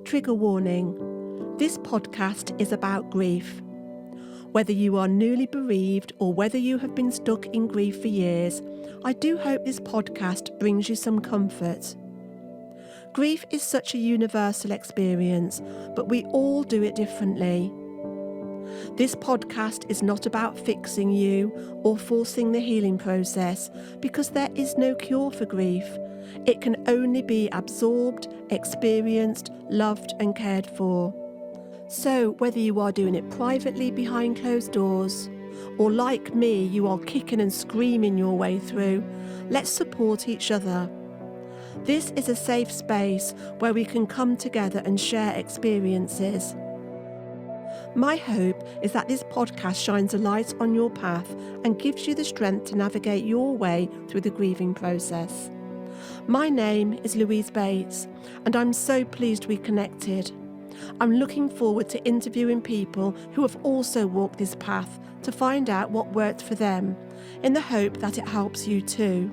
Trigger warning. This podcast is about grief. Whether you are newly bereaved or whether you have been stuck in grief for years, I do hope this podcast brings you some comfort. Grief is such a universal experience, but we all do it differently. This podcast is not about fixing you or forcing the healing process, because there is no cure for grief. It can only be absorbed, experienced, loved and cared for. So whether you are doing it privately behind closed doors, or like me, you are kicking and screaming your way through, let's support each other. This is a safe space where we can come together and share experiences. My hope is that this podcast shines a light on your path and gives you the strength to navigate your way through the grieving process. My name is Louise Bates, and I'm so pleased we connected. I'm looking forward to interviewing people who have also walked this path to find out what worked for them, in the hope that it helps you too.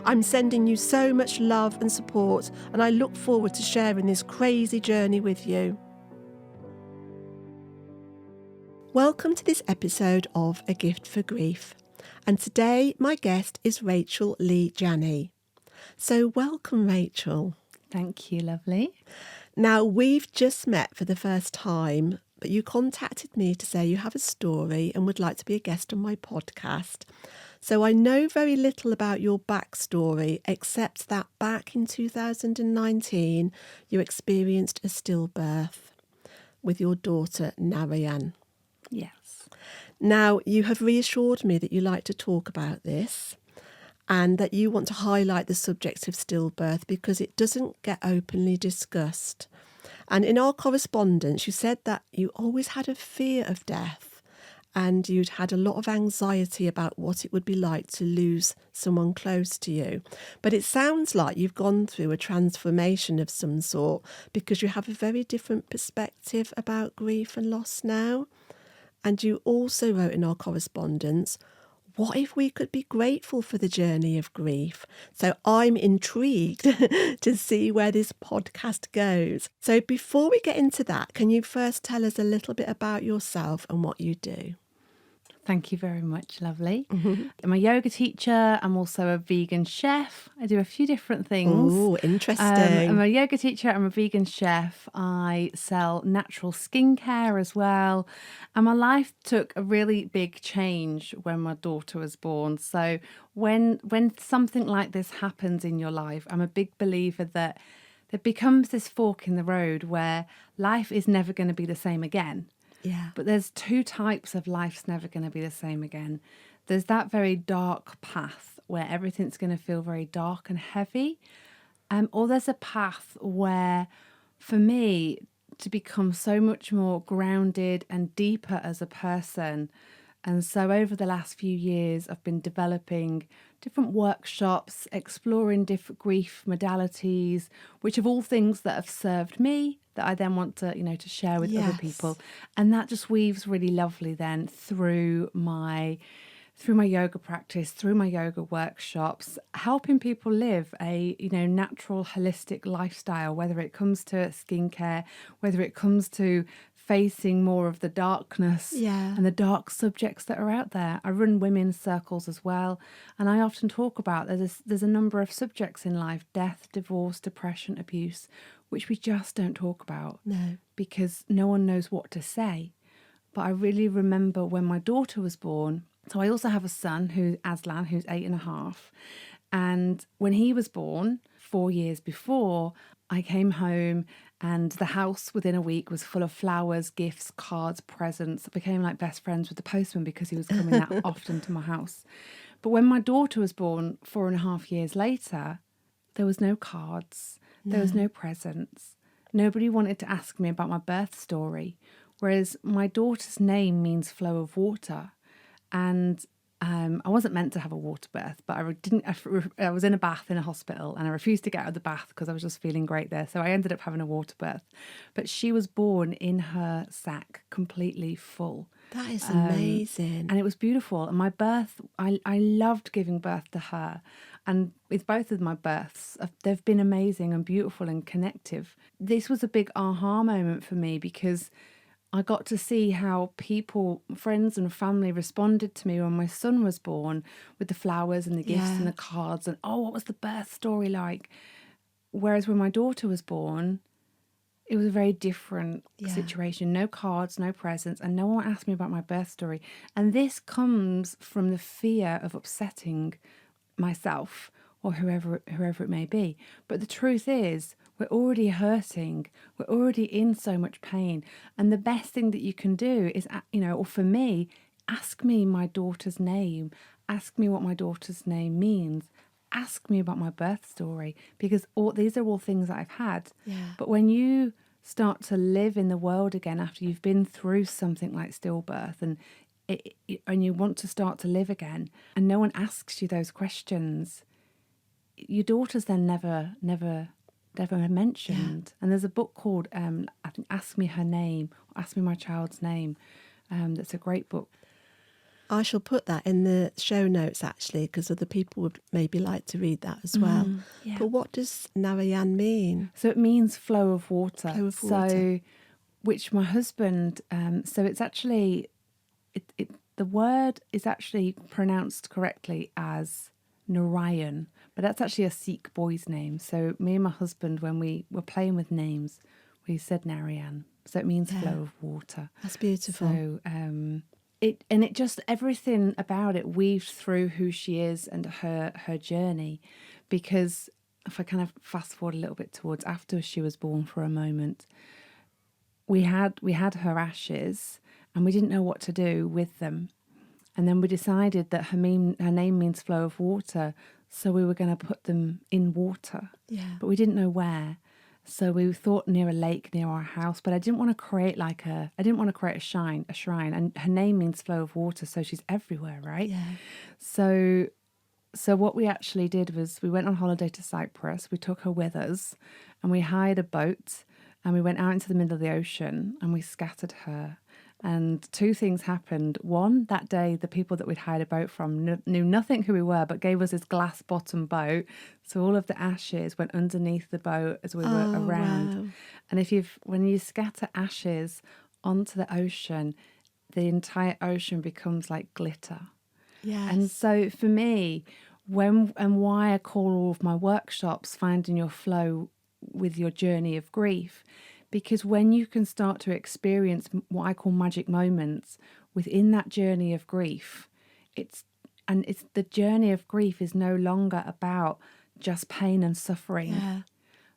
I'm sending you so much love and support, and I look forward to sharing this crazy journey with you. Welcome to this episode of A Gift for Grief, and today my guest is Rachel Leigh Janney. So welcome, Rachel. Thank you, lovely. Now, we've just met for the first time, but you contacted me to say you have a story and would like to be a guest on my podcast. So I know very little about your backstory, except that back in 2019, you experienced a stillbirth with your daughter, Narayan. Yes. Now, you have reassured me that you like to talk about this and that you want to highlight the subject of stillbirth because it doesn't get openly discussed. And in our correspondence, you said that you always had a fear of death and you'd had a lot of anxiety about what it would be like to lose someone close to you. But it sounds like you've gone through a transformation of some sort because you have a very different perspective about grief and loss now. And you also wrote in our correspondence, what if we could be grateful for the journey of grief? So I'm intrigued to see where this podcast goes. So before we get into that, can you first tell us a little bit about yourself and what you do? Thank you very much, lovely. Mm-hmm. I'm a yoga teacher. I'm also a vegan chef. I do a few different things. Oh, interesting. I'm a yoga teacher. I'm a vegan chef. I sell natural skincare as well. And my life took a really big change when my daughter was born. So when something like this happens in your life, I'm a big believer that there becomes this fork in the road where life is never going to be the same again. Yeah. But there's two types of life's never going to be the same again. There's that very dark path where everything's going to feel very dark and heavy. Or there's a path where, for me, to become so much more grounded and deeper as a person. And so over the last few years, I've been developing different workshops, exploring different grief modalities, which are all things that have served me, that I then want to, to share with other people. And that just weaves really lovely then through my yoga practice, through my yoga workshops, helping people live a, natural, holistic lifestyle, whether it comes to skincare, whether it comes to facing more of the darkness and the dark subjects that are out there. I run women's circles as well. And I often talk about there's a number of subjects in life, death, divorce, depression, abuse, which we just don't talk about. No. Because no one knows what to say. But I really remember when my daughter was born. So I also have a son, Aslan, who's 8.5. And when he was born, 4 years before, I came home and the house within a week was full of flowers, gifts, cards, presents. I became like best friends with the postman because he was coming that often to my house. But when my daughter was born 4.5 years later, there was no cards, there was no presents. Nobody wanted to ask me about my birth story, whereas my daughter's name means flow of water. And I wasn't meant to have a water birth, but I was in a bath in a hospital and I refused to get out of the bath because I was just feeling great there. So I ended up having a water birth. But she was born in her sac completely full. That is amazing. And it was beautiful. And my birth, I loved giving birth to her. And with both of my births, they've been amazing and beautiful and connective. This was a big aha moment for me because I got to see how people, friends and family responded to me when my son was born with the flowers and the gifts and the cards and, oh, what was the birth story like? Whereas when my daughter was born, it was a very different situation. No cards, no presents, and no one asked me about my birth story. And this comes from the fear of upsetting myself or whoever it may be. But the truth is, we're already hurting. We're already in so much pain. And the best thing that you can do is, or for me, ask me my daughter's name. Ask me what my daughter's name means. Ask me about my birth story, because these are all things that I've had. Yeah. But when you start to live in the world again after you've been through something like stillbirth and you want to start to live again, and no one asks you those questions, your daughter's then never mentioned. And there's a book called I think Ask Me Her Name, or Ask Me My Child's Name. That's a great book. I shall put that in the show notes, actually, because other people would maybe like to read that as well. Yeah. But what does Narayan mean? So it means flow of water. Flow of water. So, which my husband, so it's actually, the word is actually pronounced correctly as Narayan, but that's actually a Sikh boy's name. So me and my husband, when we were playing with names, we said Narayan. So it means flow of water. That's beautiful. So, it just, everything about it weaves through who she is and her journey. Because if I kind of fast forward a little bit towards after she was born for a moment, we had her ashes and we didn't know what to do with them. And then we decided that her name means flow of water, so we were going to put them in water. Yeah. But we didn't know where. So we thought near a lake near our house, but I didn't want to create a shrine, and her name means flow of water, so she's everywhere, right? Yeah. So what we actually did was we went on holiday to Cyprus, we took her with us, and we hired a boat, and we went out into the middle of the ocean, and we scattered her. And two things happened. One, that day, the people that we'd hired a boat from knew nothing who we were, but gave us this glass bottom boat. So all of the ashes went underneath the boat as we were around. Wow. And when you scatter ashes onto the ocean, the entire ocean becomes like glitter. Yes. And so for me, why I call all of my workshops Finding Your Flow with Your Journey of Grief, because when you can start to experience what I call magic moments within that journey of grief, it's the journey of grief is no longer about just pain and suffering. Yeah.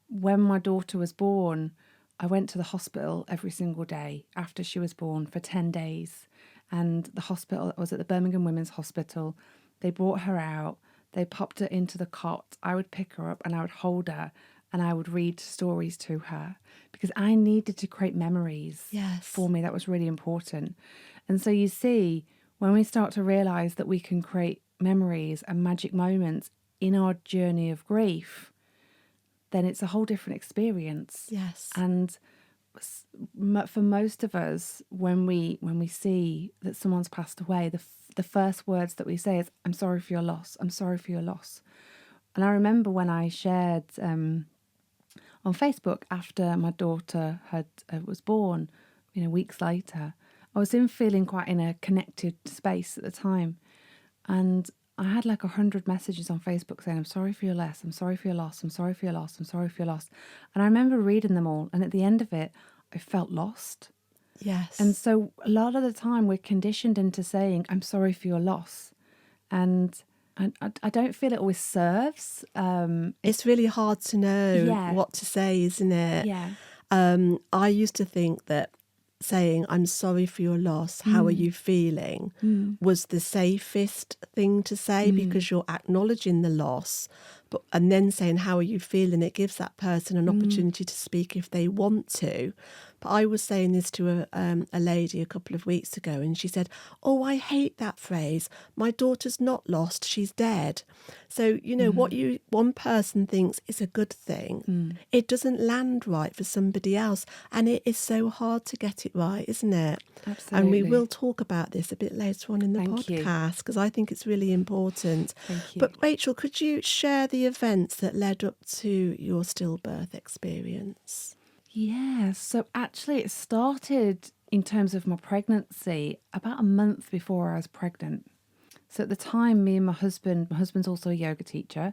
When my daughter was born, I went to the hospital every single day after she was born for 10 days. And the hospital, I was at the Birmingham Women's Hospital. They brought her out. They popped her into the cot. I would pick her up and I would hold her and I would read stories to her because I needed to create memories for me. That was really important. And so you see, when we start to realise that we can create memories and magic moments in our journey of grief, then it's a whole different experience. Yes. And for most of us, when we see that someone's passed away, the first words that we say is, "I'm sorry for your loss. I'm sorry for your loss." And I remember when I shared on Facebook after my daughter was born, weeks later, I was feeling quite in a connected space at the time, and I had like 100 messages on Facebook saying, "I'm sorry for your loss. I'm sorry for your loss. I'm sorry for your loss. I'm sorry for your loss." And I remember reading them all, and at the end of it, I felt lost. Yes. And so a lot of the time we're conditioned into saying, "I'm sorry for your loss," and I don't feel it always serves. It's really hard to know what to say, isn't it? Yeah. I used to think that saying, "I'm sorry for your loss, how are you feeling?" was the safest thing to say because you're acknowledging the loss, and then saying, "How are you feeling?" It gives that person an opportunity to speak if they want to. But I was saying this to a lady a couple of weeks ago, and she said, "Oh, I hate that phrase. My daughter's not lost; she's dead." So what one person thinks is a good thing, it doesn't land right for somebody else, and it is so hard to get it right, isn't it? Absolutely. And we will talk about this a bit later on in the Thank you. podcast because I think it's really important. Thank you. But Rachel, could you share the events that led up to your stillbirth experience? Yeah, so actually it started in terms of my pregnancy about a month before I was pregnant. So at the time, me and my husband's also a yoga teacher,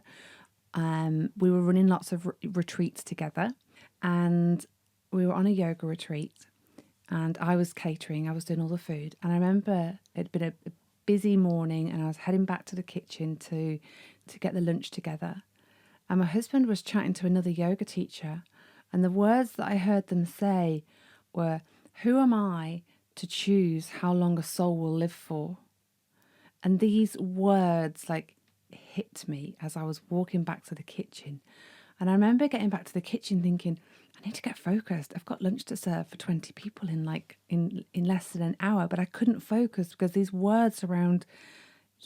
we were running lots of retreats together, and we were on a yoga retreat, and I was catering, I was doing all the food, and I remember it'd been a busy morning, and I was heading back to the kitchen to get the lunch together, and my husband was chatting to another yoga teacher, and the words that I heard them say were, "Who am I to choose how long a soul will live for?" And these words hit me as I was walking back to the kitchen. And I remember getting back to the kitchen thinking, I need to get focused. I've got lunch to serve for 20 people in less than an hour, but I couldn't focus because these words around,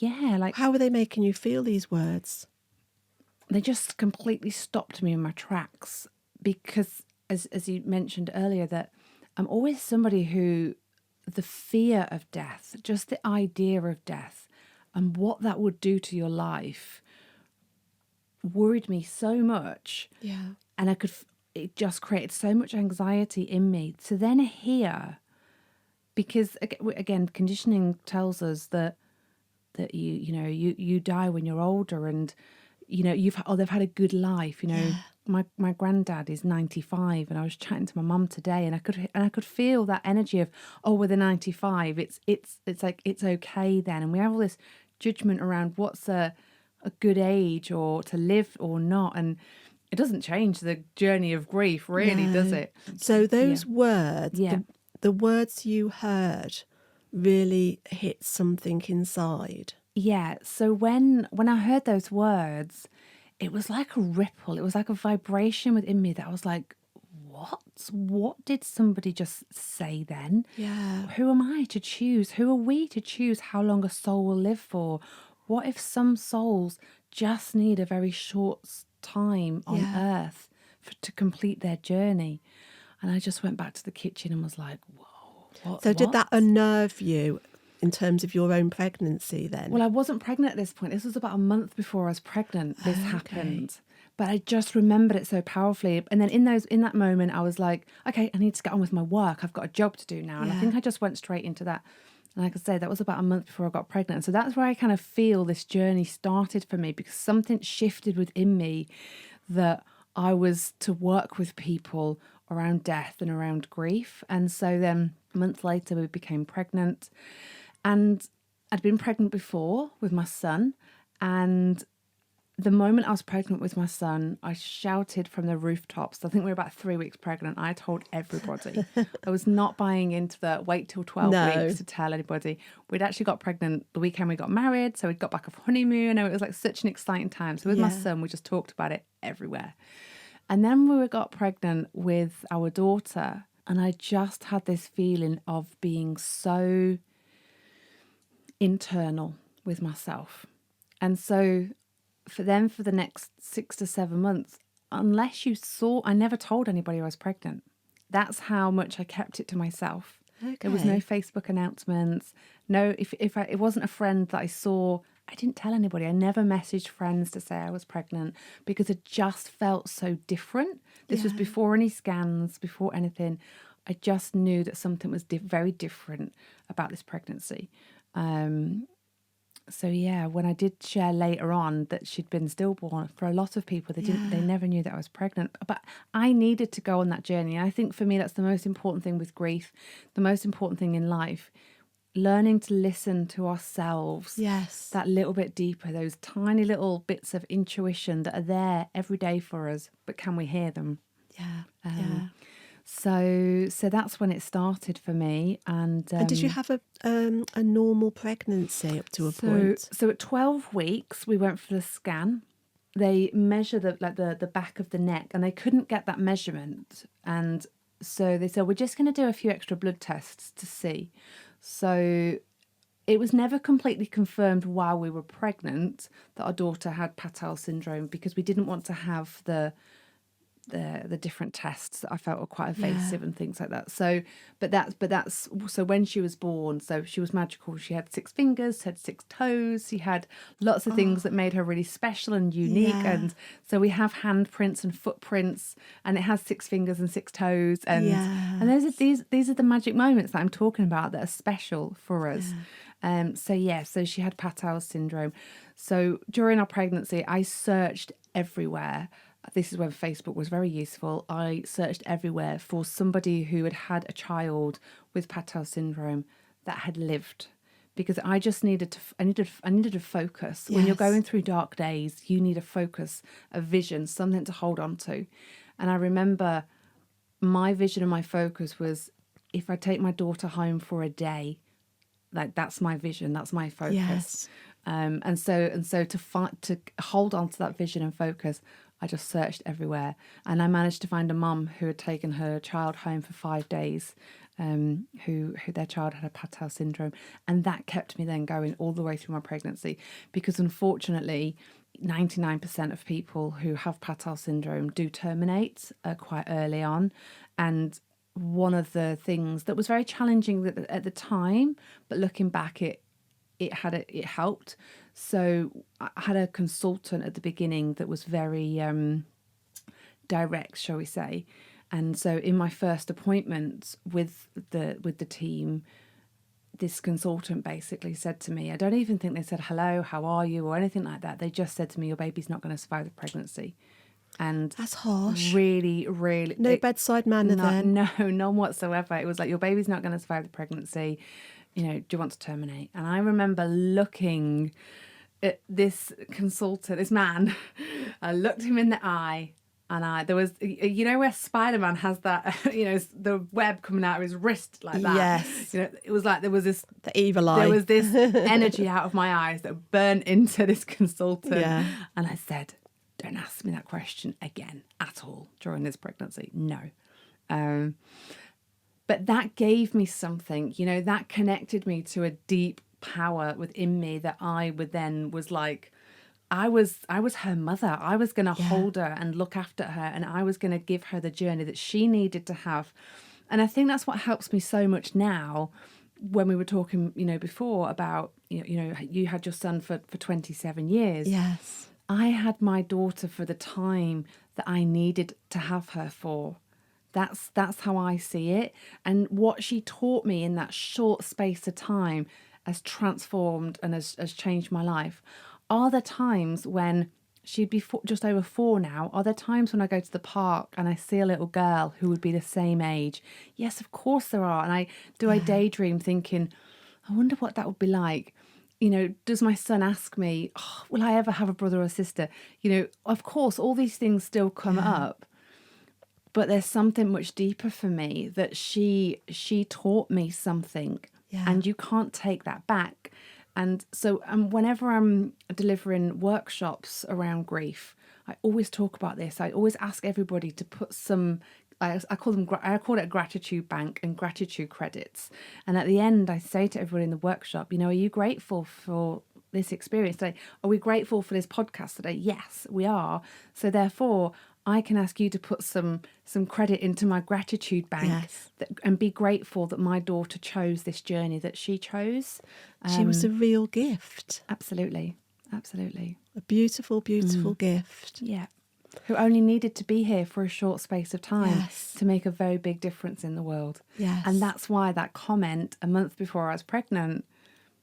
How were they making you feel, these words? They just completely stopped me in my tracks because, as you mentioned earlier, that I'm always somebody who the fear of death, just the idea of death and what that would do to your life worried me so much. Yeah. And it just created so much anxiety in me to then hear, because again, conditioning tells us that you die when you're older, and they've had a good life. My granddad is 95, and I was chatting to my mum today, and I could feel that energy of, oh, with the 95, it's like it's okay then, and we have all this judgment around what's a good age or to live or not, and it doesn't change the journey of grief, really, does it? So those words, Yeah. the words you heard, really hit something inside. Yeah. So when I heard those words, it was like a ripple. It was like a vibration within me that I was like, what did somebody just say then? Yeah. Who am I to choose? Who are we to choose how long a soul will live for? What if some souls just need a very short time on earth to complete their journey? And I just went back to the kitchen and was like, whoa. Did that unnerve you in terms of your own pregnancy then? Well, I wasn't pregnant at this point. This was about a month before I was pregnant. This happened. But I just remembered it so powerfully. And then in that moment, I was like, okay, I need to get on with my work. I've got a job to do now. And I think I just went straight into that. And like I say, that was about a month before I got pregnant. And so that's where I kind of feel this journey started for me, because something shifted within me that I was to work with people around death and around grief. And so then a month later, we became pregnant. And I'd been pregnant before with my son. And the moment I was pregnant with my son, I shouted from the rooftops. I think we were about 3 weeks pregnant. I told everybody. I was not buying into the wait till 12 weeks to tell anybody. We'd actually got pregnant the weekend we got married. So we'd got back off honeymoon. And it was like such an exciting time. So with my son, we just talked about it everywhere. And then we got pregnant with our daughter. And I just had this feeling of being so internal with myself. And so for the next 6 to 7 months, unless you saw, I never told anybody I was pregnant. That's how much I kept it to myself. Okay. There was no Facebook announcements. No, if it wasn't a friend that I saw, I didn't tell anybody. I never messaged friends to say I was pregnant because it just felt so different. This was before any scans, before anything. I just knew that something was very different about this pregnancy. So yeah, when I did share later on that she'd been stillborn, for a lot of people, they never knew that I was pregnant. But I needed to go on that journey. And I think for me, that's the most important thing with grief, the most important thing in life, learning to listen to ourselves. Yes. That little bit deeper, those tiny little bits of intuition that are there every day for us, but can we hear them? Yeah. So that's when it started for me. And did you have a normal pregnancy up to a point? So at 12 weeks, we went for the scan. They measure the back of the neck, and they couldn't get that measurement. And so they said, we're just going to do a few extra blood tests to see. So it was never completely confirmed while we were pregnant that our daughter had Patau syndrome, because we didn't want to have the different tests that I felt were quite evasive and things like that. So, but that's so when she was born, so she was magical. She had 6 fingers, had 6 toes. She had lots of things that made her really special and unique. Yeah. And so we have handprints and footprints, and it has 6 fingers and 6 toes. And these are the magic moments that I'm talking about that are special for us. So she had Patau syndrome. So during our pregnancy, I searched everywhere. This is when Facebook was very useful. I searched everywhere for somebody who had had a child with Patau syndrome that had lived, because I just needed to focus. When you're going through dark days, you need a focus, a vision, something to hold on to. And I remember my vision and my focus was, if I take my daughter home for a day, like that's my vision, that's my focus. Yes. And so to hold on to that vision and focus, I just searched everywhere, and I managed to find a mum who had taken her child home for 5 days, who their child had a Patau syndrome, and that kept me then going all the way through my pregnancy, because unfortunately 99% of people who have Patau syndrome do terminate quite early on. And one of the things that was very challenging at the time, but looking back, it helped. So I had a consultant at the beginning that was very direct, shall we say. And so in my first appointment with the team, this consultant basically said to me, I don't even think they said hello, how are you, or anything like that. They just said to me, your baby's not going to survive the pregnancy. And that's harsh. Really, really. No bedside manner then? No, none whatsoever. It was like, your baby's not going to survive the pregnancy. Do you want to terminate? And I remember looking at this consultant, this man. I looked him in the eye, and there was, where Spider-Man has that, the web coming out of his wrist like that. Yes. It was like there was this, the evil eye. There was this energy out of my eyes that burned into this consultant. Yeah. And I said, don't ask me that question again at all during this pregnancy. No. But that gave me something, that connected me to a deep power within me that I was like, I was her mother. I was going to hold her and look after her, and I was going to give her the journey that she needed to have. And I think that's what helps me so much now. When we were talking, before about, you had your son for 27 years. Yes. I had my daughter for the time that I needed to have her for. That's how I see it. And what she taught me in that short space of time has transformed and has changed my life. Are there times when she'd be just over 4 now? Are there times when I go to the park and I see a little girl who would be the same age? Yes, of course there are. And I daydream thinking, I wonder what that would be like. Does my son ask me, will I ever have a brother or sister? Of course, all these things still come up. But there's something much deeper for me, that she taught me something, and you can't take that back. And so whenever I'm delivering workshops around grief, I always talk about this. I always ask everybody to put some, I call it a gratitude bank and gratitude credits. And at the end, I say to everybody in the workshop, are you grateful for this experience today? Are we grateful for this podcast today? Yes, we are. So therefore, I can ask you to put some credit into my gratitude bank and be grateful that my daughter chose this journey that she chose. She was a real gift. Absolutely. Absolutely. A beautiful, beautiful gift. Yeah. Who only needed to be here for a short space of time to make a very big difference in the world. Yes. And that's why that comment a month before I was pregnant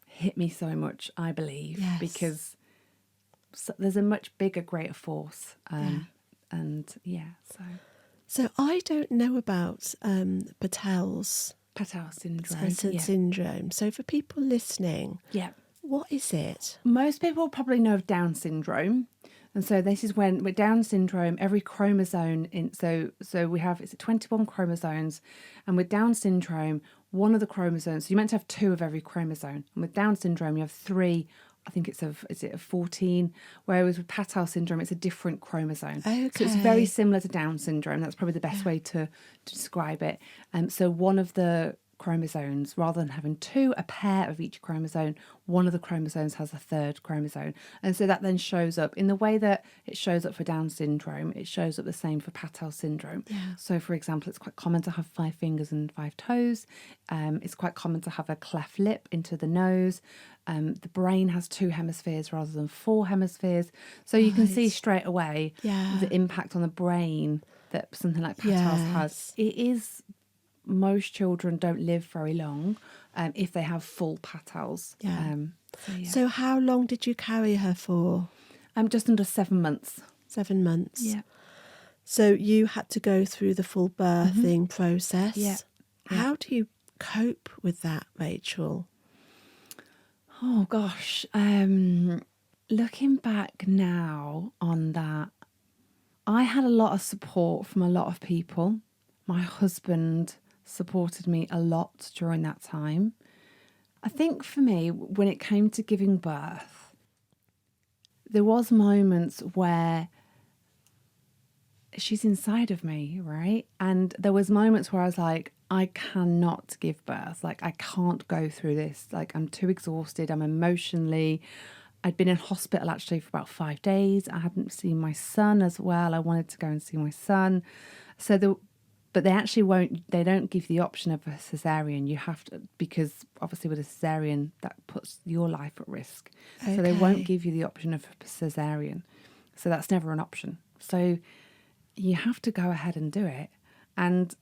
hit me so much, I believe, because there's a much bigger, greater force. So I don't know about Patau syndrome. So for people listening, what is it? Most people probably know of Down syndrome. And so this is when with Down syndrome, every chromosome so we have 21 chromosomes, and with Down syndrome, one of the chromosomes, so you're meant to have 2 of every chromosome, and with Down syndrome you have 3 I think it's is it a 14, whereas with Patau syndrome, it's a different chromosome. Okay. So it's very similar to Down syndrome. That's probably the best way to describe it. So one of the chromosomes, rather than having two, a pair of each chromosome, one of the chromosomes has a third chromosome. And so that then shows up in the way that it shows up for Down syndrome, it shows up the same for Patau syndrome. Yeah. So for example, it's quite common to have 5 fingers and 5 toes. It's quite common to have a cleft lip into the nose. The brain has 2 hemispheres rather than 4 hemispheres. So you can see straight away the impact on the brain that something like Patau's has. It is, most children don't live very long if they have full Patau's. So how long did you carry her for? Just under 7 months. 7 months. Yeah. So you had to go through the full birthing process. Yeah. How do you cope with that, Rachel? Oh gosh, looking back now on that, I had a lot of support from a lot of people. My husband supported me a lot during that time. I think for me, when it came to giving birth, there was moments where she's inside of me, right? And there was moments where I was like, I cannot give birth. Like, I can't go through this. Like, I'm too exhausted. I'm emotionally. I'd been in hospital actually for about 5 days. I hadn't seen my son as well. I wanted to go and see my son. But they actually they don't give the option of a cesarean. You have to, because obviously with a cesarean, that puts your life at risk. So they won't give you the option of a cesarean. So that's never an option. So you have to go ahead and do it. And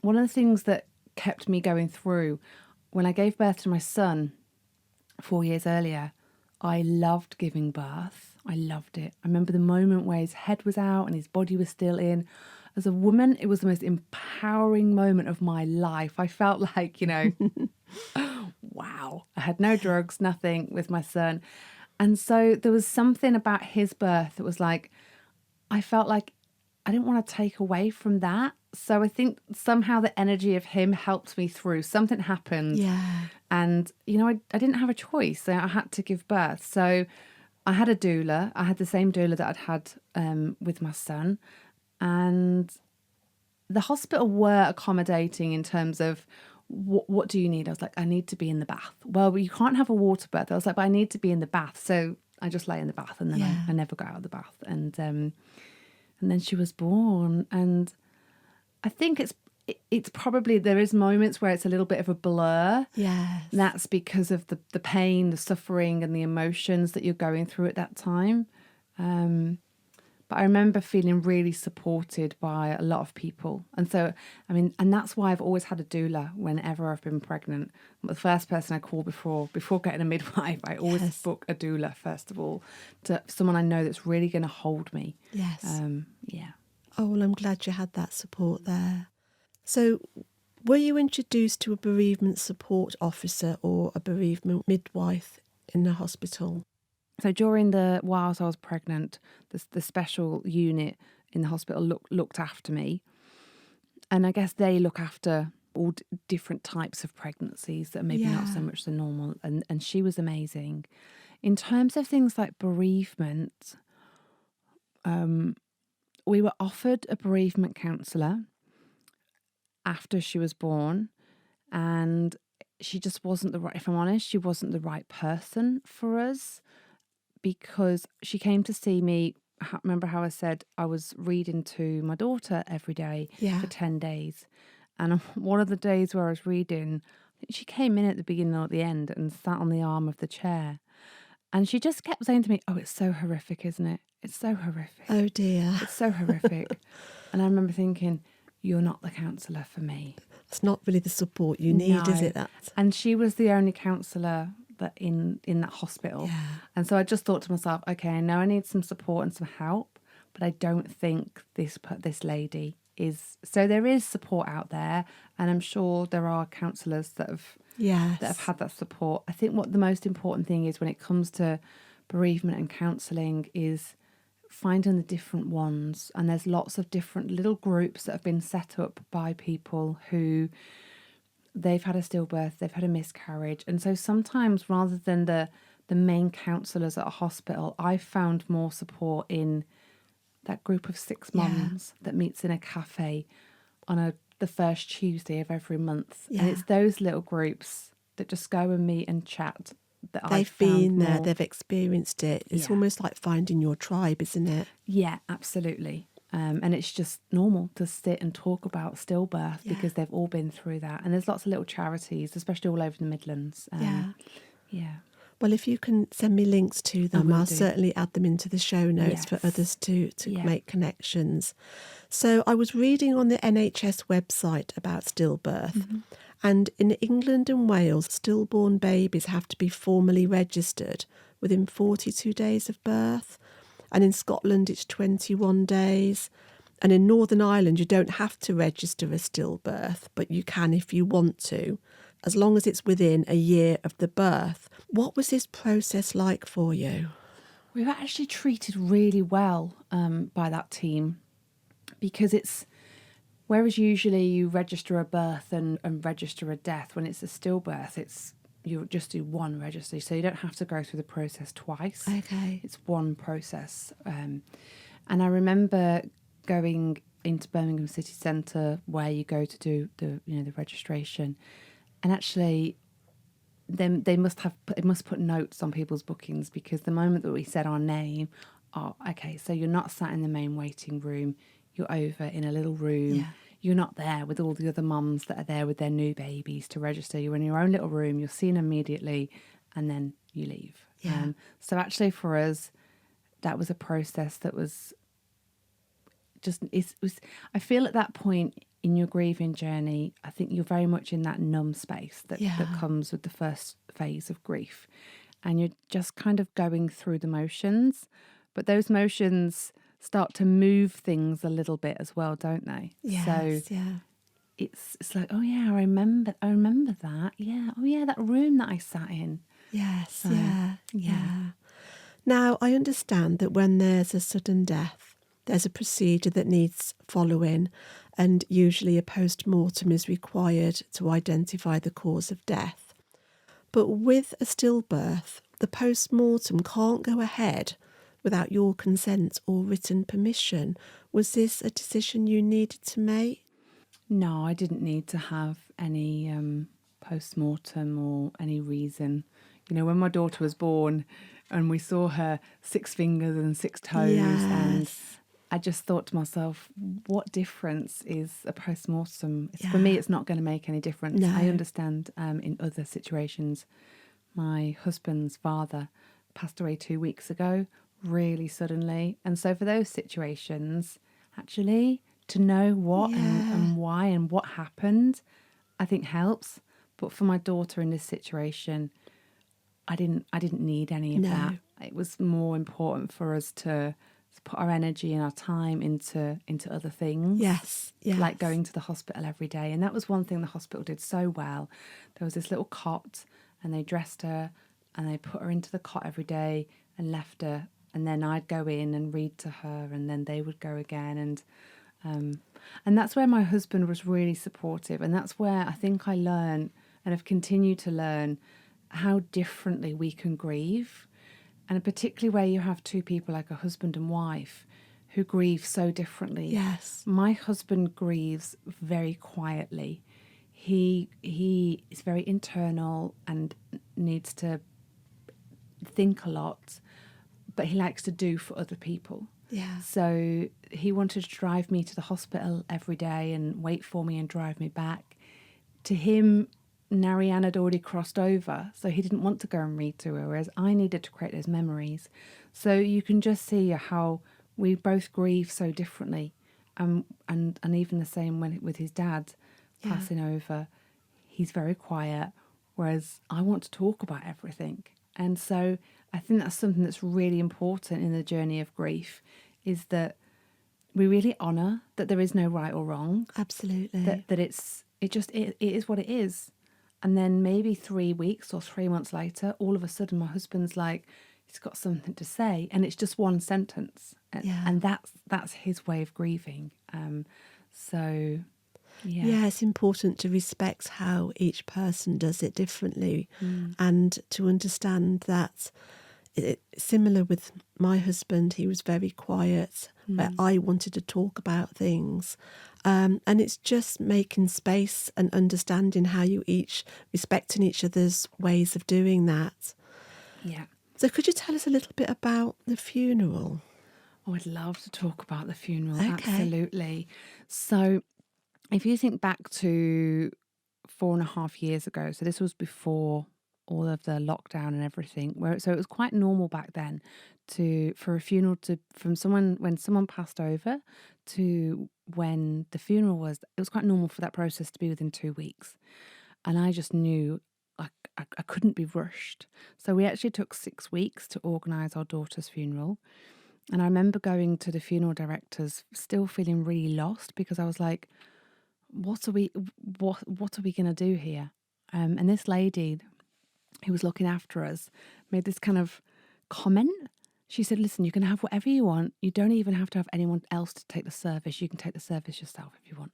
one of the things that kept me going through, when I gave birth to my son 4 years earlier, I loved giving birth. I loved it. I remember the moment where his head was out and his body was still in. As a woman, it was the most empowering moment of my life. I felt like, wow. I had no drugs, nothing with my son. And so there was something about his birth that was like, I felt like I didn't want to take away from that. So I think somehow the energy of him helped me through. Something happened. Yeah. And, I didn't have a choice. So I had to give birth. So I had a doula. I had the same doula that I'd had with my son. And the hospital were accommodating in terms of what do you need? I was like, I need to be in the bath. Well, you can't have a water birth. I was like, but I need to be in the bath. So I just lay in the bath and then I never got out of the bath. And then she was born. And I think it's probably, there is moments where it's a little bit of a blur. Yes. That's because of the pain, the suffering and the emotions that you're going through at that time. But I remember feeling really supported by a lot of people. And so, and that's why I've always had a doula whenever I've been pregnant. The first person I call before getting a midwife, I always book a doula, first of all, to someone I know that's really going to hold me. Yes. Yeah. Oh, well, I'm glad you had that support there. So were you introduced to a bereavement support officer or a bereavement midwife in the hospital? So whilst I was pregnant, the special unit in the hospital looked after me. And I guess they look after all different types of pregnancies that are maybe not so much the normal. And she was amazing. In terms of things like bereavement, we were offered a bereavement counsellor after she was born. And she just wasn't if I'm honest, she wasn't the right person for us. Because she came to see me. Remember how I said I was reading to my daughter every day for 10 days. And one of the days where I was reading, she came in at the beginning or at the end and sat on the arm of the chair. And she just kept saying to me, oh, it's so horrific, isn't it? It's so horrific. Oh, dear. It's so horrific. And I remember thinking, you're not the counsellor for me. It's not really the support you need, is it? That? And she was the only counsellor that in that hospital. Yeah. And so I just thought to myself, okay, I know I need some support and some help, but I don't think this lady is. So there is support out there, and I'm sure there are counsellors that have had that support. I think what the most important thing is when it comes to bereavement and counselling is finding the different ones. And there's lots of different little groups that have been set up by people who they've had a stillbirth, they've had a miscarriage. And so sometimes rather than the main counsellors at a hospital, I found more support in that group of 6 mums that meets in a cafe on the first Tuesday of every month. Yeah. And it's those little groups that just go and meet and chat that I've They've found been there, more. they've experienced it. It's Yeah. almost like finding your tribe, isn't it? Yeah, absolutely. And it's just normal to sit and talk about stillbirth because they've all been through that. And there's lots of little charities, especially all over the Midlands. Yeah. Well, if you can send me links to them, will I'll do. certainly add them into the show notes for Yes. others to Yeah. make connections. So I was reading on the NHS website about stillbirth, and in England and Wales, stillborn babies have to be formally registered within 42 days of birth. And in Scotland, it's 21 days. And in Northern Ireland, you don't have to register a stillbirth, but you can if you want to, as long as it's within a year of the birth. What was this process like for you? We were actually treated really well by that team because whereas usually you register a birth and register a death, when it's a stillbirth, you just do one registry, so you don't have to go through the process twice. Okay. It's one process. And I remember going into Birmingham City Centre where you go to do the registration, and actually they must put notes on people's bookings, because the moment that we said our name, okay, so you're not sat in the main waiting room, you're over in a little room. Yeah. You're not there with all the other mums that are there with their new babies to register. You're in your own little room, you're seen immediately, and then you leave. Yeah. So actually for us, that was a process that was just, I feel at that point in your grieving journey, I think you're very much in that numb space that comes with the first phase of grief. And you're just kind of going through the motions, but those motions start to move things a little bit as well, don't they? Yes, so it's like, oh yeah, I remember that. Yeah. Oh yeah, that room that I sat in. Yes, yeah. Now, I understand that when there's a sudden death, there's a procedure that needs following, and usually a post-mortem is required to identify the cause of death. But with a stillbirth, the post-mortem can't go ahead without your consent or written permission. Was this a decision you needed to make? No, I didn't need to have any post-mortem or any reason. When my daughter was born and we saw her 6 fingers and 6 toes, and I just thought to myself, what difference is a post-mortem? For me, it's not going to make any difference. No. I understand in other situations. My husband's father passed away 2 weeks ago, really suddenly. And so for those situations, actually, to know what and why and what happened, I think helps. But for my daughter in this situation, I didn't need any of that. It was more important for us to put our energy and our time into other things. Yes. Like going to the hospital every day. And that was one thing the hospital did so well. There was this little cot, and they dressed her and they put her into the cot every day and left her. And then I'd go in and read to her, and then they would go again. And that's where my husband was really supportive. And that's where I think I learned and have continued to learn how differently we can grieve. And particularly where you have 2 people like a husband and wife who grieve so differently. Yes. My husband grieves very quietly. He is very internal and needs to think a lot, but he likes to do for other people. Yeah. So he wanted to drive me to the hospital every day and wait for me and drive me back. To him, Narayan had already crossed over, so he didn't want to go and read to her, whereas I needed to create those memories. So you can just see how we both grieve so differently. And even the same with his dad passing over, he's very quiet, whereas I want to talk about everything. And so I think that's something that's really important in the journey of grief, is that we really honour that there is no right or wrong. Absolutely. That it is what it is. And then maybe 3 weeks or 3 months later, all of a sudden my husband's like, he's got something to say, and it's just one sentence. And that's his way of grieving. So Yeah, it's important to respect how each person does it differently, Mm. and to understand that similar with my husband, he was very quiet, where I wanted to talk about things. And it's just making space and understanding how you each respecting each other's ways of doing that. Yeah. So could you tell us a little bit about the funeral? Oh, I'd love to talk about the funeral. Okay. Absolutely. So if you think back to 4.5 years ago, so this was before all of the lockdown and everything, so it was quite normal back then for a funeral from someone, when someone passed over, to when the funeral was, it was quite normal for that process to be within 2 weeks. And I just knew I couldn't be rushed. So we actually took 6 weeks to organise our daughter's funeral. And I remember going to the funeral directors still feeling really lost, because I was like, what are we going to do here? And this lady who was looking after us made this kind of comment. She said, listen, you can have whatever you want. You don't even have to have anyone else to take the service. You can take the service yourself if you want.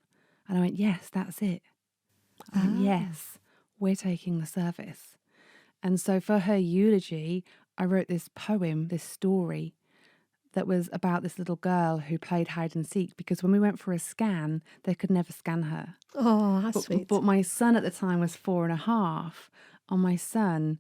And I went, yes, that's it. I went, yes, we're taking the service. And so for her eulogy, I wrote this poem, this story that was about this little girl who played hide and seek, because when we went for a scan, they could never scan her. Oh, how sweet. But my son at the time was 4.5, and my son,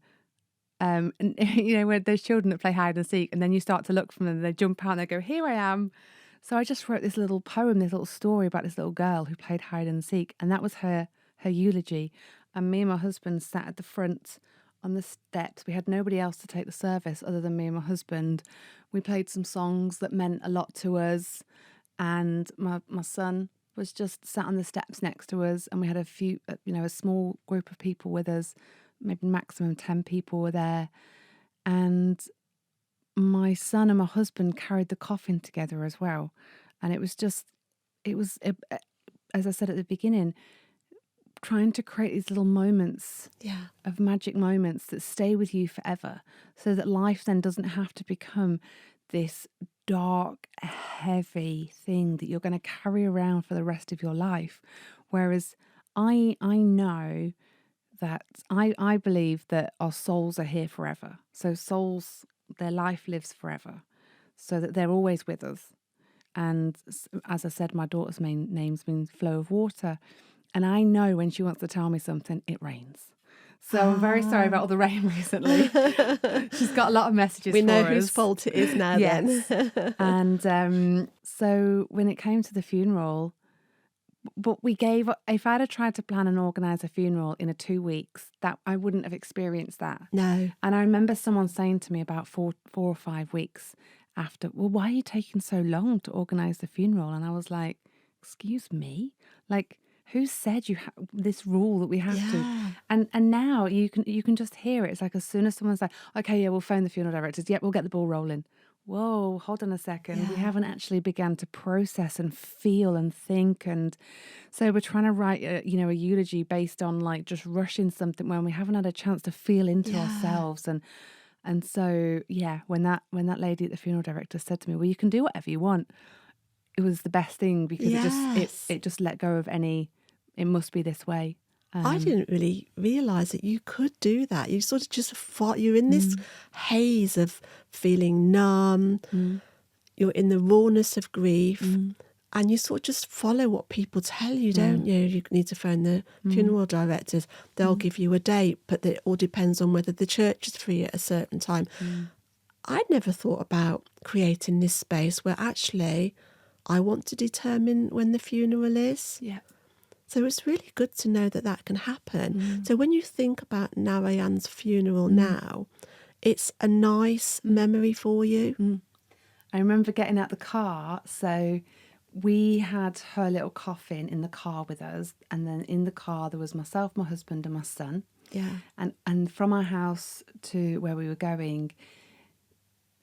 and, where those children that play hide and seek, and then you start to look for them, and they jump out and they go, here I am. So I just wrote this little poem, this little story about this little girl who played hide and seek, and that was her eulogy. And me and my husband sat at the front on the steps. We had nobody else to take the service other than me and my husband. We played some songs that meant a lot to us, and my son was just sat on the steps next to us, and we had a small group of people with us, maybe maximum 10 people were there. And my son and my husband carried the coffin together as well. And it was as I said at the beginning, trying to create these little moments of magic moments that stay with you forever, so that life then doesn't have to become this dark, heavy thing that you're going to carry around for the rest of your life. Whereas I know that I believe that our souls are here forever. So souls, their life lives forever, so that they're always with us. And as I said, my daughter's name's means flow of water. And I know when she wants to tell me something, it rains. So I'm very sorry about all the rain recently. She's got a lot of messages for us. We know whose fault it is now then. And so when it came to the funeral, but if I'd have tried to plan and organise a funeral in 2 weeks, that I wouldn't have experienced that. No. And I remember someone saying to me about 4 or 5 weeks after, well, why are you taking so long to organise the funeral? And I was like, excuse me? Like, who said you this rule that we have to? And now you can just hear it. It's like, as soon as someone's like, okay, yeah, we'll phone the funeral directors. Yeah, we'll get the ball rolling. Whoa, hold on a second. Yeah. We haven't actually begun to process and feel and think. And so we're trying to write a eulogy based on like just rushing something when we haven't had a chance to feel into ourselves. And so, yeah, when that lady at the funeral director said to me, well, you can do whatever you want, it was the best thing, because it just let go of any, it must be this way. I didn't really realise that you could do that. You sort of just you're in this haze of feeling numb. You're in the rawness of grief, and you sort of just follow what people tell you, don't you? You need to phone the funeral directors. They'll give you a date, but it all depends on whether the church is free at a certain time. I'd never thought about creating this space where actually I want to determine when the funeral is. Yeah. So it's really good to know that can happen. So when you think about Narayan's funeral now, it's a nice memory for you. I remember getting out the car. So we had her little coffin in the car with us. And then in the car, there was myself, my husband and my son. Yeah. And from our house to where we were going,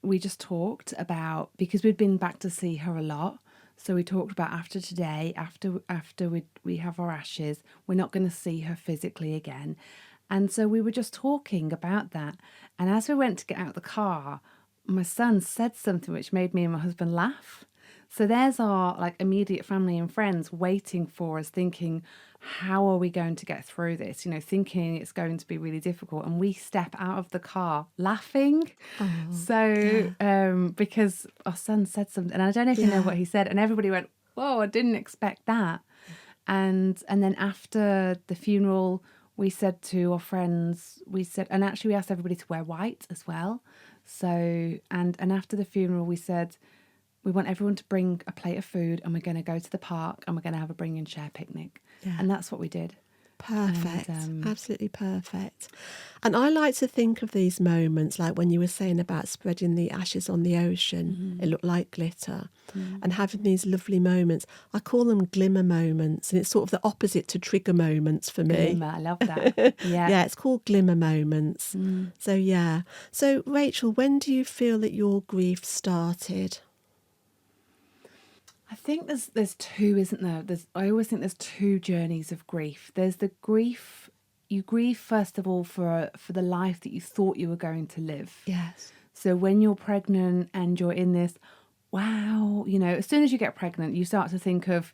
we just talked about, because we'd been back to see her a lot. So we talked about after today, after we have our ashes, we're not going to see her physically again. And so we were just talking about that. And as we went to get out of the car, my son said something which made me and my husband laugh. So there's our like immediate family and friends waiting for us, thinking, how are we going to get through this? Thinking it's going to be really difficult. And we step out of the car laughing. Because our son said something, and I don't know if you know what he said, and everybody went, whoa, I didn't expect that. And then after the funeral, we said to our friends, and actually we asked everybody to wear white as well. So, and after the funeral, we said, we want everyone to bring a plate of food, and we're going to go to the park, and we're going to have a bring and share picnic. Yeah. And that's what we did. Perfect. Absolutely perfect. And I like to think of these moments, like when you were saying about spreading the ashes on the ocean, it looked like glitter, and having these lovely moments. I call them glimmer moments, and it's sort of the opposite to trigger moments for me. Glimmer, I love that. Yeah. Yeah, it's called glimmer moments. So, yeah. So, Rachel, when do you feel that your grief started? I think there's two, isn't there? I always think there's two journeys of grief. There's the grief, you grieve first of all for the life that you thought you were going to live. Yes. So when you're pregnant and you're in this, wow, as soon as you get pregnant, you start to think of,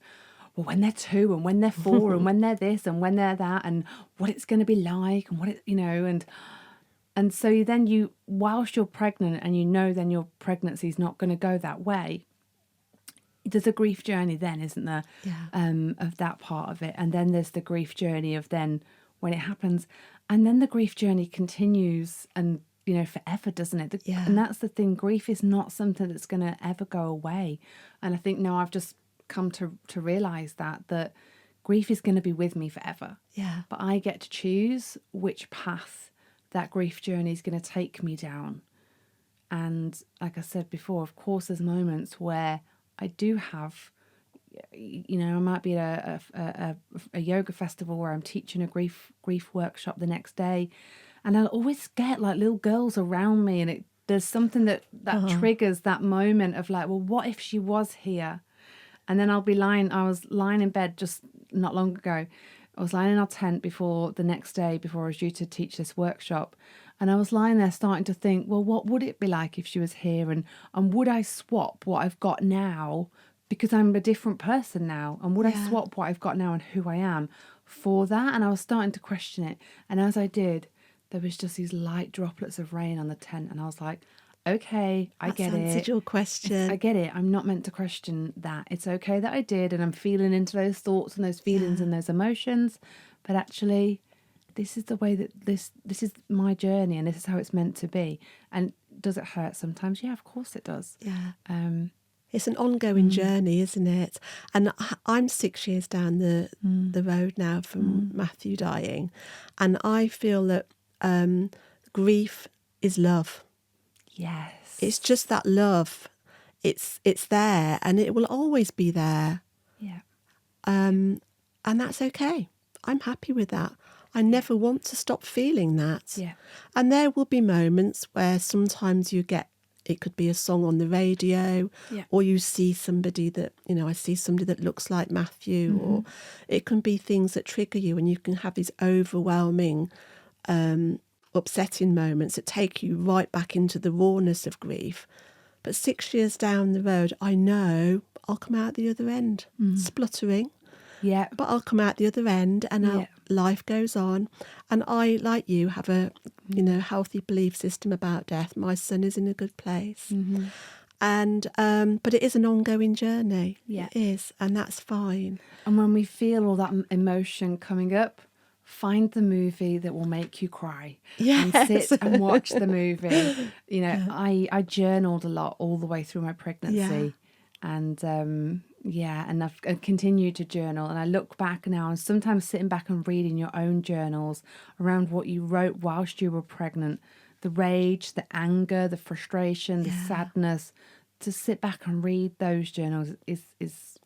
well, when they're 2 and when they're 4 and when they're this and when they're that and what it's going to be like and what it, and so whilst you're pregnant and then your pregnancy is not going to go that way, there's a grief journey then, isn't there? Yeah. Of that part of it. And then there's the grief journey of then when it happens. And then the grief journey continues and, forever, doesn't it? Yeah. And that's the thing. Grief is not something that's going to ever go away. And I think now I've just come to realise that grief is going to be with me forever. Yeah. But I get to choose which path that grief journey is going to take me down. And like I said before, of course, there's moments where I do have, I might be at a yoga festival where I'm teaching a grief workshop the next day, and I'll always get like little girls around me, and there's something that triggers that moment of like, well, what if she was here? And then I was lying in bed just not long ago. I was lying in our tent before the next day, before I was due to teach this workshop. And I was lying there starting to think, well, what would it be like if she was here? And would I swap what I've got now, because I'm a different person now? And would I swap what I've got now and who I am for that? And I was starting to question it. And as I did, there was just these light droplets of rain on the tent. And I was like, okay, I get it. That's answered your question. I get it. I'm not meant to question that. It's okay that I did. And I'm feeling into those thoughts and those feelings and those emotions. But actually, this is the way that this is my journey, and this is how it's meant to be. And does it hurt sometimes? Yeah, of course it does. Yeah. It's an ongoing journey, isn't it? And I'm 6 years down the road now from Matthew dying, and I feel that grief is love. Yes. It's just that love. It's there, and it will always be there. Yeah. And that's okay. I'm happy with that. I never want to stop feeling that. Yeah. And there will be moments where sometimes it could be a song on the radio, or you see somebody that, I see somebody that looks like Matthew, or it can be things that trigger you, and you can have these overwhelming, upsetting moments that take you right back into the rawness of grief. But 6 years down the road, I know I'll come out the other end, spluttering. Yeah. But I'll come out the other end, and life goes on. And I, like you, have a healthy belief system about death. My son is in a good place. And but it is an ongoing journey. Yeah. It is, and that's fine. And when we feel all that emotion coming up, find the movie that will make you cry. Yes. And sit and watch the movie. I journaled a lot all the way through my pregnancy. And and I've continued to journal, and I look back now, and sometimes sitting back and reading your own journals around what you wrote whilst you were pregnant, the rage, the anger, the frustration, the sadness, to sit back and read those journals is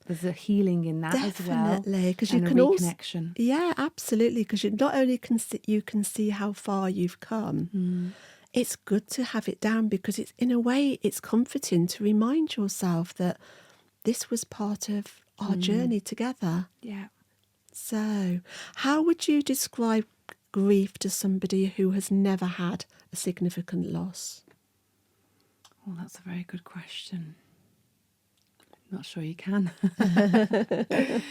there's a healing in that as well. Definitely, because you can reconnection. Yeah, absolutely, because you not only can see how far you've come. It's good to have it down, because it's, in a way, it's comforting to remind yourself that this was part of our journey together. Yeah. So, how would you describe grief to somebody who has never had a significant loss? Well, that's a very good question. Not sure you can. I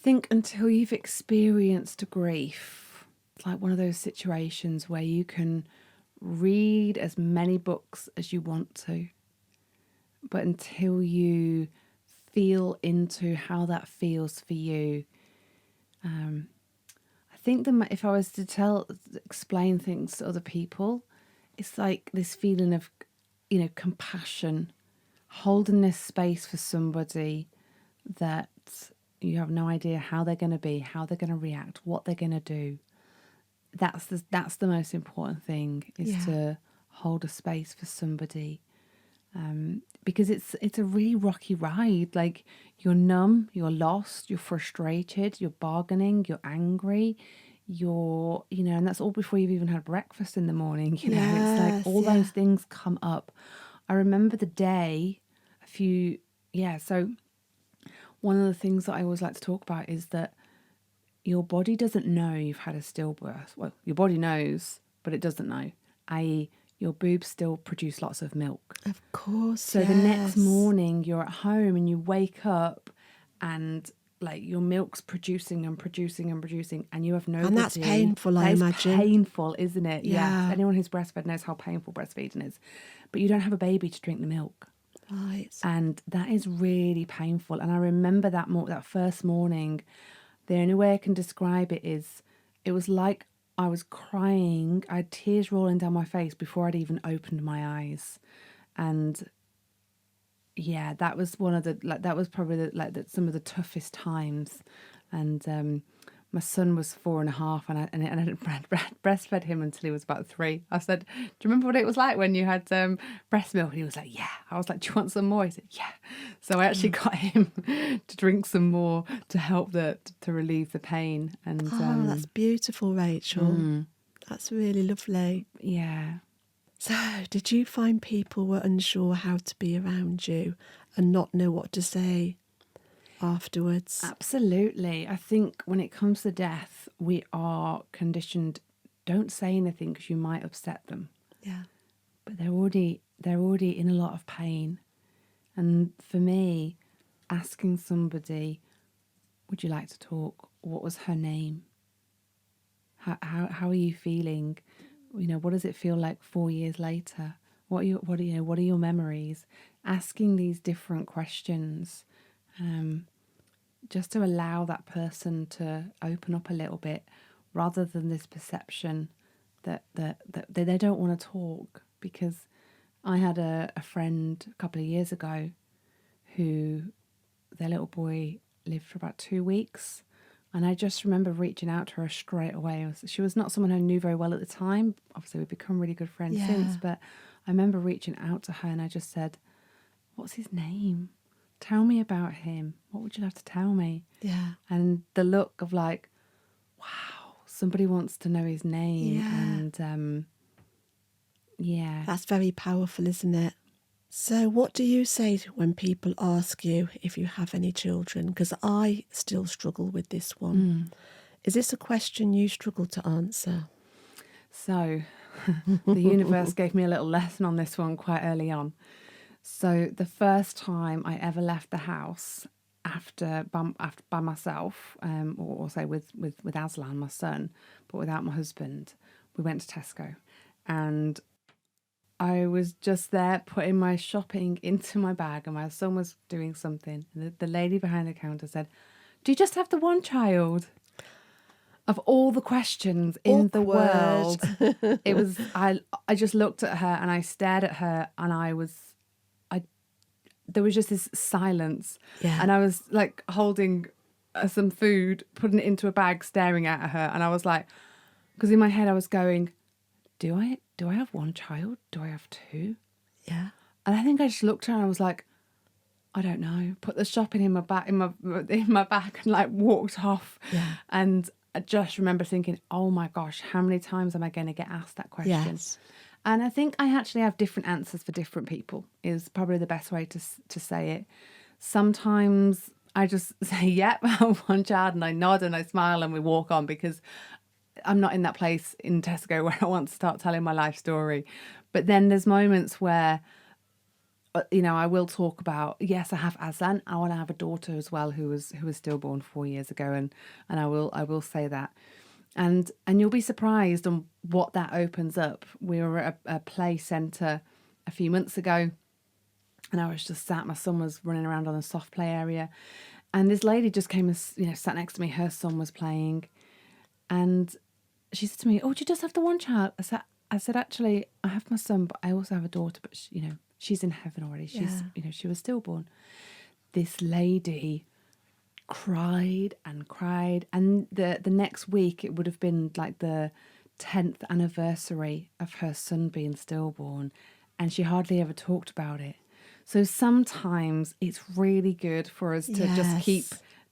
think until you've experienced grief, it's like one of those situations where you can read as many books as you want to, but until you feel into how that feels for you, I think that if I was to explain things to other people, it's like this feeling of, compassion, holding this space for somebody that you have no idea how they're going to be, how they're going to react, what they're going to do. That's the most important thing, is to hold a space for somebody, because it's a really rocky ride. Like, you're numb, you're lost, you're frustrated, you're bargaining, you're angry, and that's all before you've even had breakfast in the morning. It's like all those things come up. I remember the day so one of the things that I always like to talk about is that your body doesn't know you've had a stillbirth. Well, your body knows, but it doesn't know, i.e. your boobs still produce lots of milk. Of course. So the next morning you're at home and you wake up and like your milk's producing and producing and producing, and you have nobody. And that's painful, I imagine. Painful, isn't it? Yeah. Anyone who's breastfed knows how painful breastfeeding is. But you don't have a baby to drink the milk. Right. And that is really painful. And I remember that first morning, the only way I can describe it is, it was like I was crying. I had tears rolling down my face before I'd even opened my eyes. And yeah, that was that was probably some of the toughest times. And my son was 4.5, and I had breastfed him until he was about 3. I said, "Do you remember what it was like when you had breast milk?" And he was like, "Yeah." I was like, "Do you want some more?" He said, "Yeah." So I actually got him to drink some more to help to relieve the pain. And that's beautiful, Rachel. That's really lovely. Yeah. So, did you find people were unsure how to be around you and not know what to say afterwards? Absolutely. I think when it comes to death, we are conditioned, don't say anything because you might upset them. Yeah. But they're already in a lot of pain. And for me, asking somebody, "Would you like to talk? What was her name? How are you feeling? What does it feel like 4 years later? What are your memories?" Asking these different questions, just to allow that person to open up a little bit, rather than this perception that they don't want to talk. Because I had a friend a couple of years ago who, their little boy lived for about 2 weeks. And I just remember reaching out to her straight away. She was not someone I knew very well at the time. Obviously, we've become really good friends since. But I remember reaching out to her and I just said, "What's his name? Tell me about him. What would you like to tell me?" Yeah. And the look of like, wow, somebody wants to know his name. Yeah. And That's very powerful, isn't it? So what do you say when people ask you if you have any children? Because I still struggle with this one. Is this a question you struggle to answer? So the universe gave me a little lesson on this one quite early on. So the first time I ever left the house after by myself, or say with Aslan, my son, but without my husband, we went to Tesco, and I was just there putting my shopping into my bag, and my son was doing something. And the lady behind the counter said, "Do you just have the one child?" Of all the questions in the world, it was. I just looked at her and I stared at her, and there was just this silence. Yeah. And I was like holding some food, putting it into a bag, staring at her, and I was like, because in my head I was going, do I have one child? Do I have two? Yeah. And I think I just looked at her and I was like, I don't know. Put the shopping in my bag, and like walked off. Yeah. And I just remember thinking, oh my gosh, how many times am I going to get asked that question? Yes. And I think I actually have different answers for different people, is probably the best way to say it. Sometimes I just say, yep, I have one child, and I nod and I smile and we walk on, because I'm not in that place in Tesco where I want to start telling my life story. But then there's moments where I will talk about, yes, I have Aslan. I want to have a daughter as well who was stillborn 4 years ago, and I will say that. And you'll be surprised on what that opens up. We were at a play centre a few months ago, and I was just sat. My son was running around on a soft play area, and this lady just came and sat next to me. Her son was playing, and she said to me, "Oh, do you just have the one child?" I said, "Actually, I have my son, but I also have a daughter. But she's in heaven already. She was stillborn." This lady cried and cried, and the next week it would have been like the 10th anniversary of her son being stillborn, and she hardly ever talked about it. So sometimes it's really good for us to just keep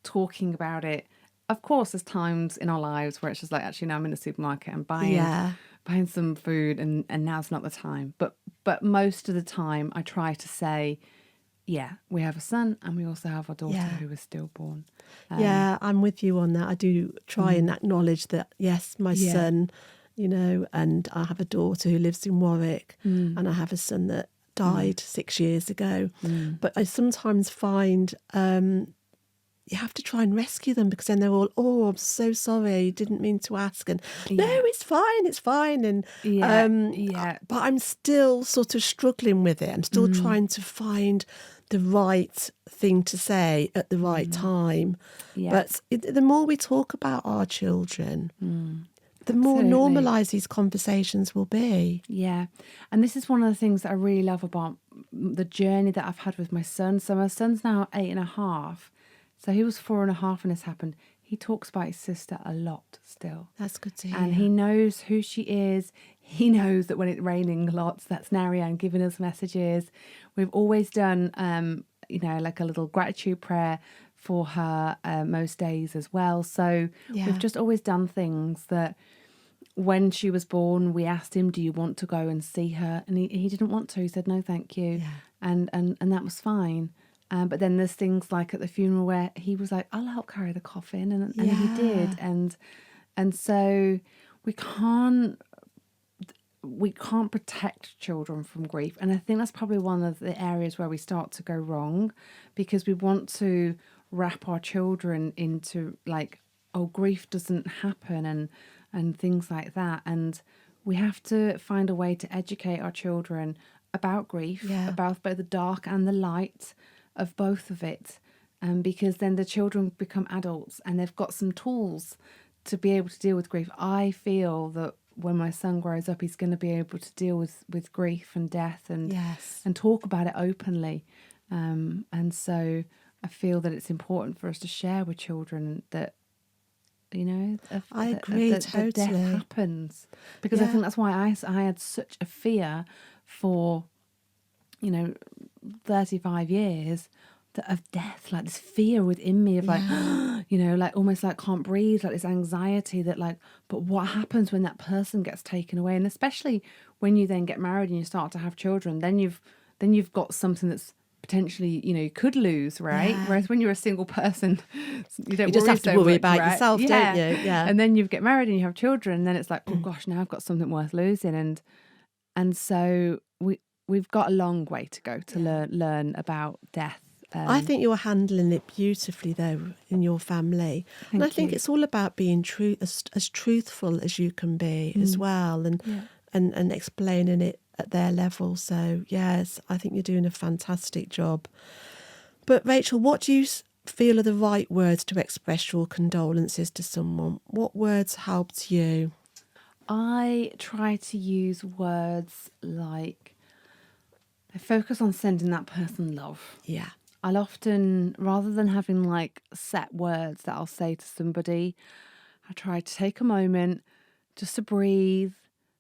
talking about it. Of course, there's times in our lives where it's just like, actually, now I'm in the supermarket and buying some food, and now's not the time. But most of the time, I try to say, yeah, we have a son and we also have a daughter who is stillborn. I'm with you on that. I do try and acknowledge that, yes, my son, and I have a daughter who lives in Warwick, and I have a son that died 6 years ago. But I sometimes find you have to try and rescue them, because then they're all, "Oh, I'm so sorry, didn't mean to ask," and "No, it's fine," and but I'm still sort of struggling with it. I'm still trying to find the right thing to say at the right time. But the more we talk about our children, the more normalised these conversations will be. Yeah. And this is one of the things that I really love about the journey that I've had with my son. So my son's now 8.5. So he was 4.5 when this happened. He talks about his sister a lot still. That's good to hear. And he knows who she is. He knows that when it's raining lots, that's Narayan giving us messages. We've always done, like a little gratitude prayer for her most days as well. So we've just always done things that when she was born, we asked him, "Do you want to go and see her?" And he didn't want to. He said, "No, thank you." Yeah. And that was fine. But then there's things like at the funeral where he was like, "I'll help carry the coffin," and he did. And so we can't protect children from grief. And I think that's probably one of the areas where we start to go wrong, because we want to wrap our children into like, oh, grief doesn't happen and things like that. And we have to find a way to educate our children about grief, about both the dark and the light of both of it. Because then the children become adults and they've got some tools to be able to deal with grief. I feel that when my son grows up, he's going to be able to deal with grief and death and talk about it openly. And so I feel that it's important for us to share with children that, I agree totally. That death happens. Because I think that's why I had such a fear for, 35 years of death, like this fear within me of like, like almost like can't breathe, like this anxiety that like, but what happens when that person gets taken away? And especially when you then get married and you start to have children, then you've got something that's potentially, you could lose, right? Whereas when you're a single person, you just have to worry about yourself, don't you? Yeah. And then you get married and you have children, and then it's like, oh gosh, now I've got something worth losing. And so we've got a long way to go to learn about death. I think you're handling it beautifully, though, in your family. And I think it's all about being as truthful as you can be as well, and explaining it at their level. So, yes, I think you're doing a fantastic job. But, Rachel, what do you feel are the right words to express your condolences to someone? What words helped you? I try to use words like, I focus on sending that person love. Yeah. I'll often, rather than having like set words that I'll say to somebody, I try to take a moment just to breathe,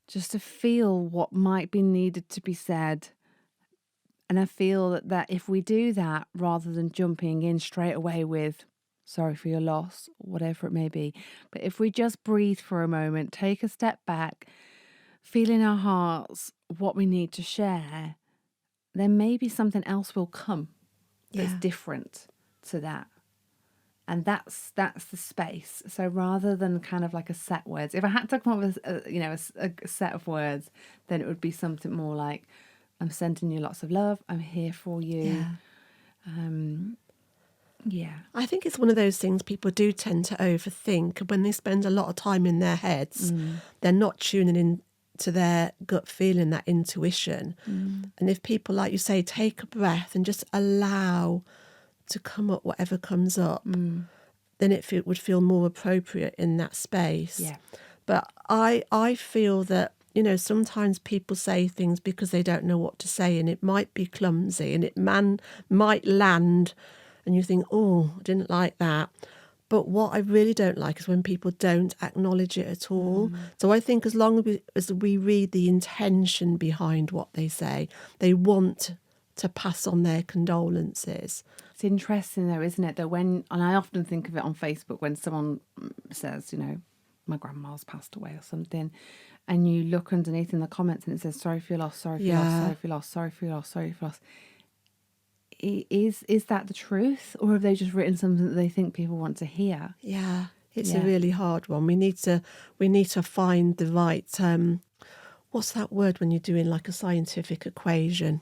just to feel what might be needed to be said. And I feel that if we do that, rather than jumping in straight away with, sorry for your loss, whatever it may be, but if we just breathe for a moment, take a step back, feel in our hearts what we need to share, then maybe something else will come that's different to that. And that's the space. So rather than kind of like a set words, if I had to come up with a set of words, then it would be something more like, I'm sending you lots of love. I'm here for you. Yeah. I think it's one of those things people do tend to overthink. When they spend a lot of time in their heads, they're not tuning in to their gut feeling, that intuition. And if people, like you say, take a breath and just allow to come up whatever comes up, then it would feel more appropriate in that space. Yeah. But I feel that, you know, sometimes people say things because they don't know what to say, and it might be clumsy, and it might land and you think, oh, I didn't like that. But what I really don't like is when people don't acknowledge it at all. So I think as long as we read the intention behind what they say, they want to pass on their condolences. It's interesting though, isn't it? That and I often think of it on Facebook when someone says, you know, my grandma's passed away or something, and you look underneath in the comments and it says, sorry for your loss, sorry for your loss, sorry for your loss, sorry for your loss, sorry for your loss. Is that the truth, or have they just written something that they think people want to hear? Yeah, it's a really hard one. We need to find the right what's that word when you're doing like a scientific equation?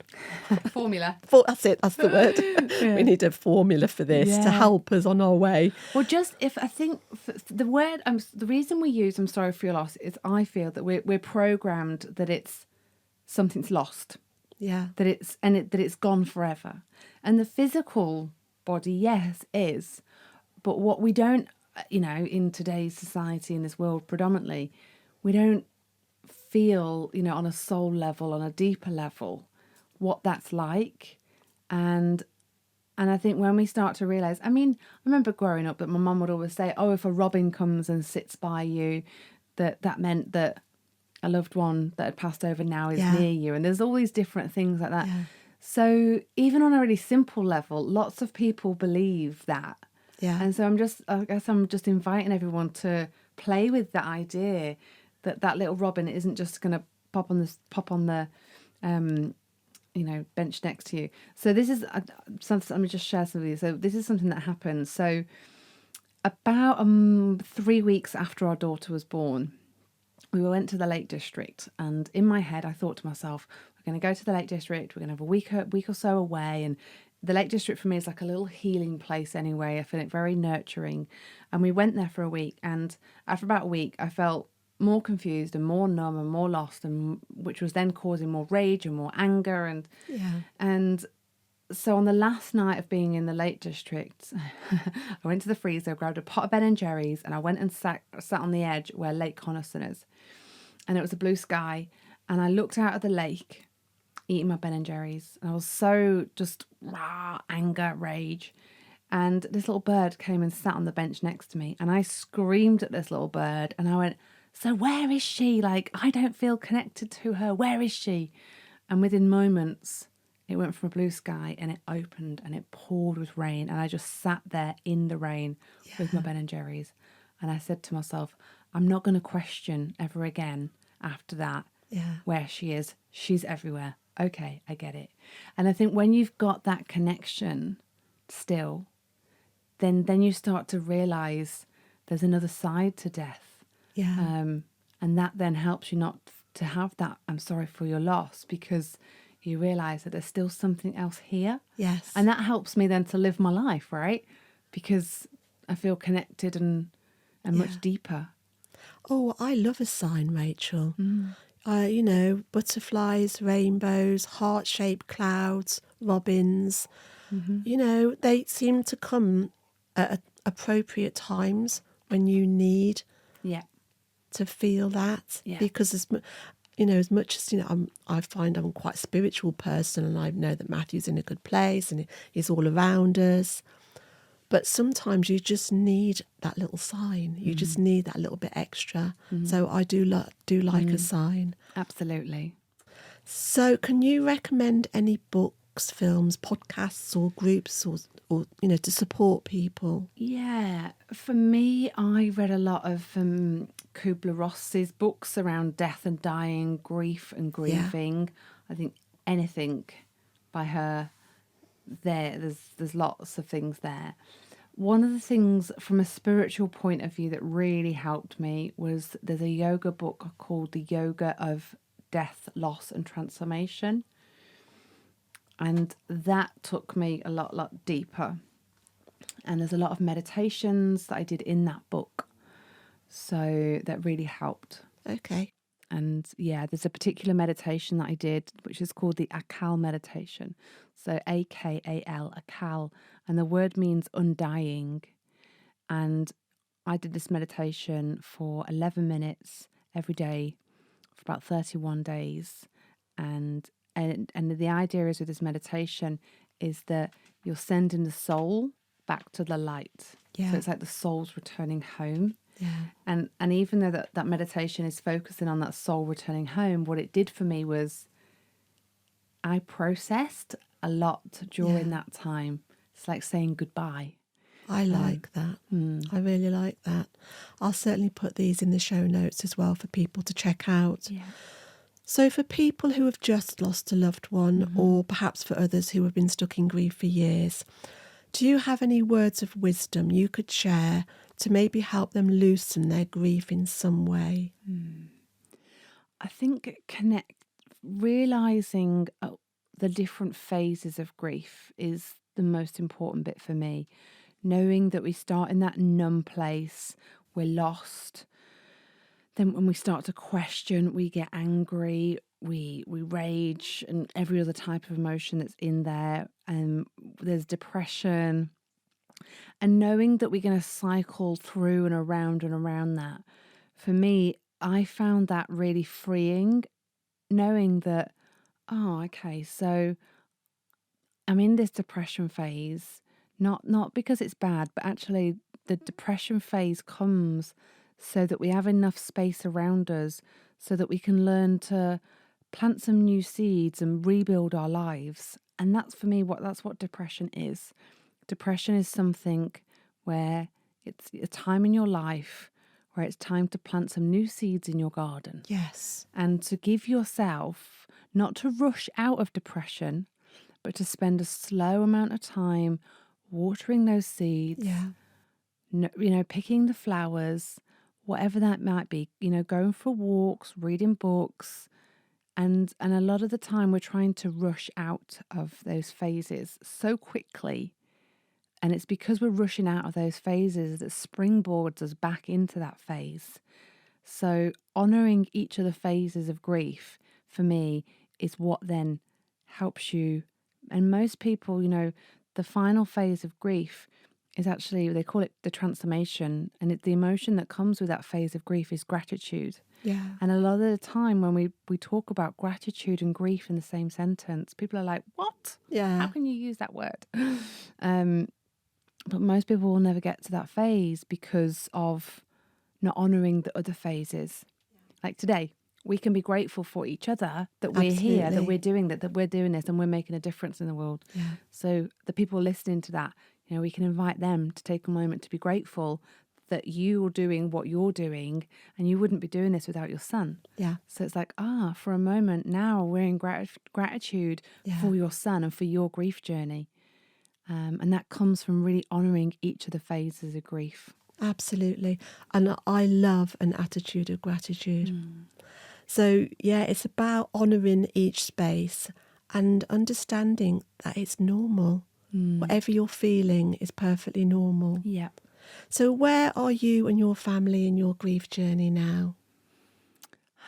Formula. That's it. That's the word. We need a formula for this to help us on our way. Well, the word, the reason we use "I'm sorry for your loss" is I feel that we're programmed that it's something's lost. Yeah. That it's gone forever. And the physical body, yes, is. But what we don't, you know, in today's society, in this world predominantly, we don't feel, you know, on a soul level, on a deeper level, what that's like. And I think when we start to realise, I mean, I remember growing up that my mum would always say, oh, if a robin comes and sits by you, that meant that a loved one that had passed over now is near you. And there's all these different things like that. Yeah. So even on a really simple level, lots of people believe that. Yeah. And so I guess I'm just inviting everyone to play with that idea that little robin isn't just going to pop on the you know, bench next to you. So this is let me just share some of these. So this is something that happened. So about 3 weeks after our daughter was born, we went to the Lake District, and in my head I thought to myself, we're going to go to the Lake District, we're going to have a week or so away, and the Lake District for me is like a little healing place anyway. I feel it very nurturing. And we went there for a week, and after about a week I felt more confused and more numb and more lost, and which was then causing more rage and more anger. And so on the last night of being in the Lake District, I went to the freezer, grabbed a pot of Ben and Jerry's, and I went and sat on the edge where Lake Coniston is. And it was a blue sky, and I looked out at the lake, eating my Ben and Jerry's, and I was so just anger, rage. And this little bird came and sat on the bench next to me, and I screamed at this little bird, and I went, so where is she? Like, I don't feel connected to her. Where is she? And within moments, it went from a blue sky and it opened and it poured with rain. And I just sat there in the rain with my Ben and Jerry's. And I said to myself, I'm not going to question ever again after that where she is. She's everywhere. Okay, I get it. And I think when you've got that connection still, then you start to realise there's another side to death. Yeah. And that then helps you not to have that I'm sorry for your loss, because you realise that there's still something else here. Yes. And that helps me then to live my life, right? Because I feel connected and much deeper. Oh, I love a sign, Rachel. You know, butterflies, rainbows, heart-shaped clouds, robins. You know, they seem to come at appropriate times when you need to feel that. Yeah. Because as much as, you know, I find I'm quite a spiritual person, and I know that Matthew's in a good place and he's all around us. But sometimes you just need that little sign. You just need that little bit extra. So I do like a sign. Absolutely. So can you recommend any books, films, podcasts or groups or you know, to support people? Yeah. For me, I read a lot of Kubler-Ross's books around death and dying, grief and grieving. Yeah. I think anything by her there's lots of things there. One of the things from a spiritual point of view that really helped me was there's a yoga book called The Yoga of Death, Loss and Transformation. And that took me a lot deeper. And there's a lot of meditations that I did in that book. So that really helped. Okay. And yeah, there's a particular meditation that I did, which is called the Akal meditation. So Akal, Akal. And the word means undying. And I did this meditation for 11 minutes every day for about 31 days. And the idea is with this meditation is that you're sending the soul back to the light. Yeah. So it's like the soul's returning home. Yeah. And even though that meditation is focusing on that soul returning home, what it did for me was I processed a lot during that time. It's like saying goodbye. I like that. I really like that. I'll certainly put these in the show notes as well for people to check out. Yeah. So for people who have just lost a loved one, or perhaps for others who have been stuck in grief for years, do you have any words of wisdom you could share to maybe help them loosen their grief in some way? I think realizing the different phases of grief is the most important bit for me. Knowing that we start in that numb place, we're lost. Then when we start to question, we get angry, we rage, and every other type of emotion that's in there. And there's depression. And knowing that we're going to cycle through and around that, for me, I found that really freeing, knowing that, oh, okay, so I'm in this depression phase, not because it's bad, but actually the depression phase comes so that we have enough space around us so that we can learn to plant some new seeds and rebuild our lives. And that's for me that's what depression is. Depression is something where it's a time in your life where it's time to plant some new seeds in your garden. Yes. And to give yourself, not to rush out of depression, but to spend a slow amount of time watering those seeds, picking the flowers, whatever that might be, going for walks, reading books. And a lot of the time we're trying to rush out of those phases so quickly. And it's because we're rushing out of those phases that springboards us back into that phase. So honouring each of the phases of grief, for me, is what then helps you. And most people, the final phase of grief is actually, they call it the transformation. And the emotion that comes with that phase of grief is gratitude. Yeah. And a lot of the time when we talk about gratitude and grief in the same sentence, people are like, what? Yeah. How can you use that word? But most people will never get to that phase because of not honouring the other phases. Like today, we can be grateful for each other that we're here, that we're doing that we're doing this and we're making a difference in the world. Yeah. So the people listening to that, we can invite them to take a moment to be grateful that you are doing what you're doing, and you wouldn't be doing this without your son. Yeah. So it's like, for a moment now we're in gratitude for your son and for your grief journey. And that comes from really honouring each of the phases of grief. Absolutely. And I love an attitude of gratitude. So, it's about honouring each space and understanding that it's normal. Whatever you're feeling is perfectly normal. Yep. So where are you and your family in your grief journey now?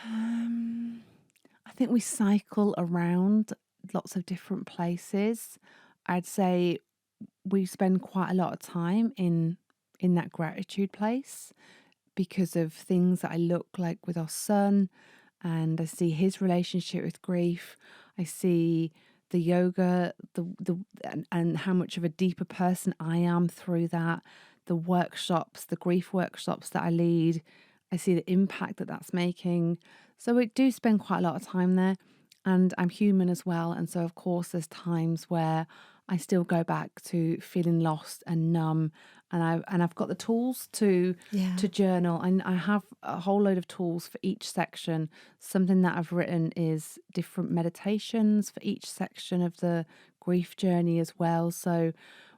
I think we cycle around lots of different places. I'd say we spend quite a lot of time in that gratitude place because of things that I look like with our son, and I see his relationship with grief. I see the yoga, and how much of a deeper person I am through that. The workshops, the grief workshops that I lead, I see the impact that that's making. So we do spend quite a lot of time there, and I'm human as well. And so, of course, there's times where I still go back to feeling lost and numb, and I've got the tools to journal. And I have a whole load of tools for each section. Something that I've written is different meditations for each section of the grief journey as well. So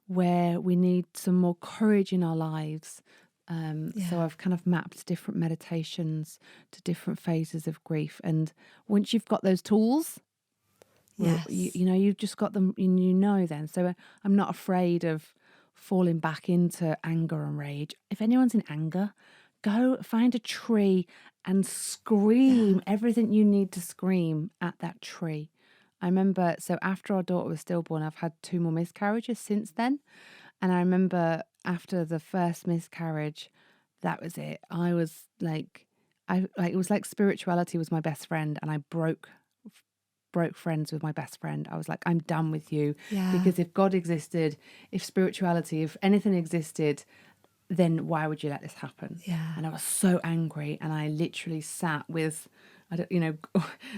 where we need some more courage in our lives. So I've kind of mapped different meditations to different phases of grief. And once you've got those tools, Yes. You've just got them, you know then. So I'm not afraid of falling back into anger and rage. If anyone's in anger, go find a tree and scream everything you need to scream at that tree. I remember, so after our daughter was stillborn, I've had 2 more miscarriages since then. And I remember after the first miscarriage, that was it. I was like, it was like spirituality was my best friend, and I broke friends with my best friend. I was like, I'm done with you. Yeah. Because if God existed, if spirituality, if anything existed, then why would you let this happen? Yeah. And I was so angry, and I literally sat with,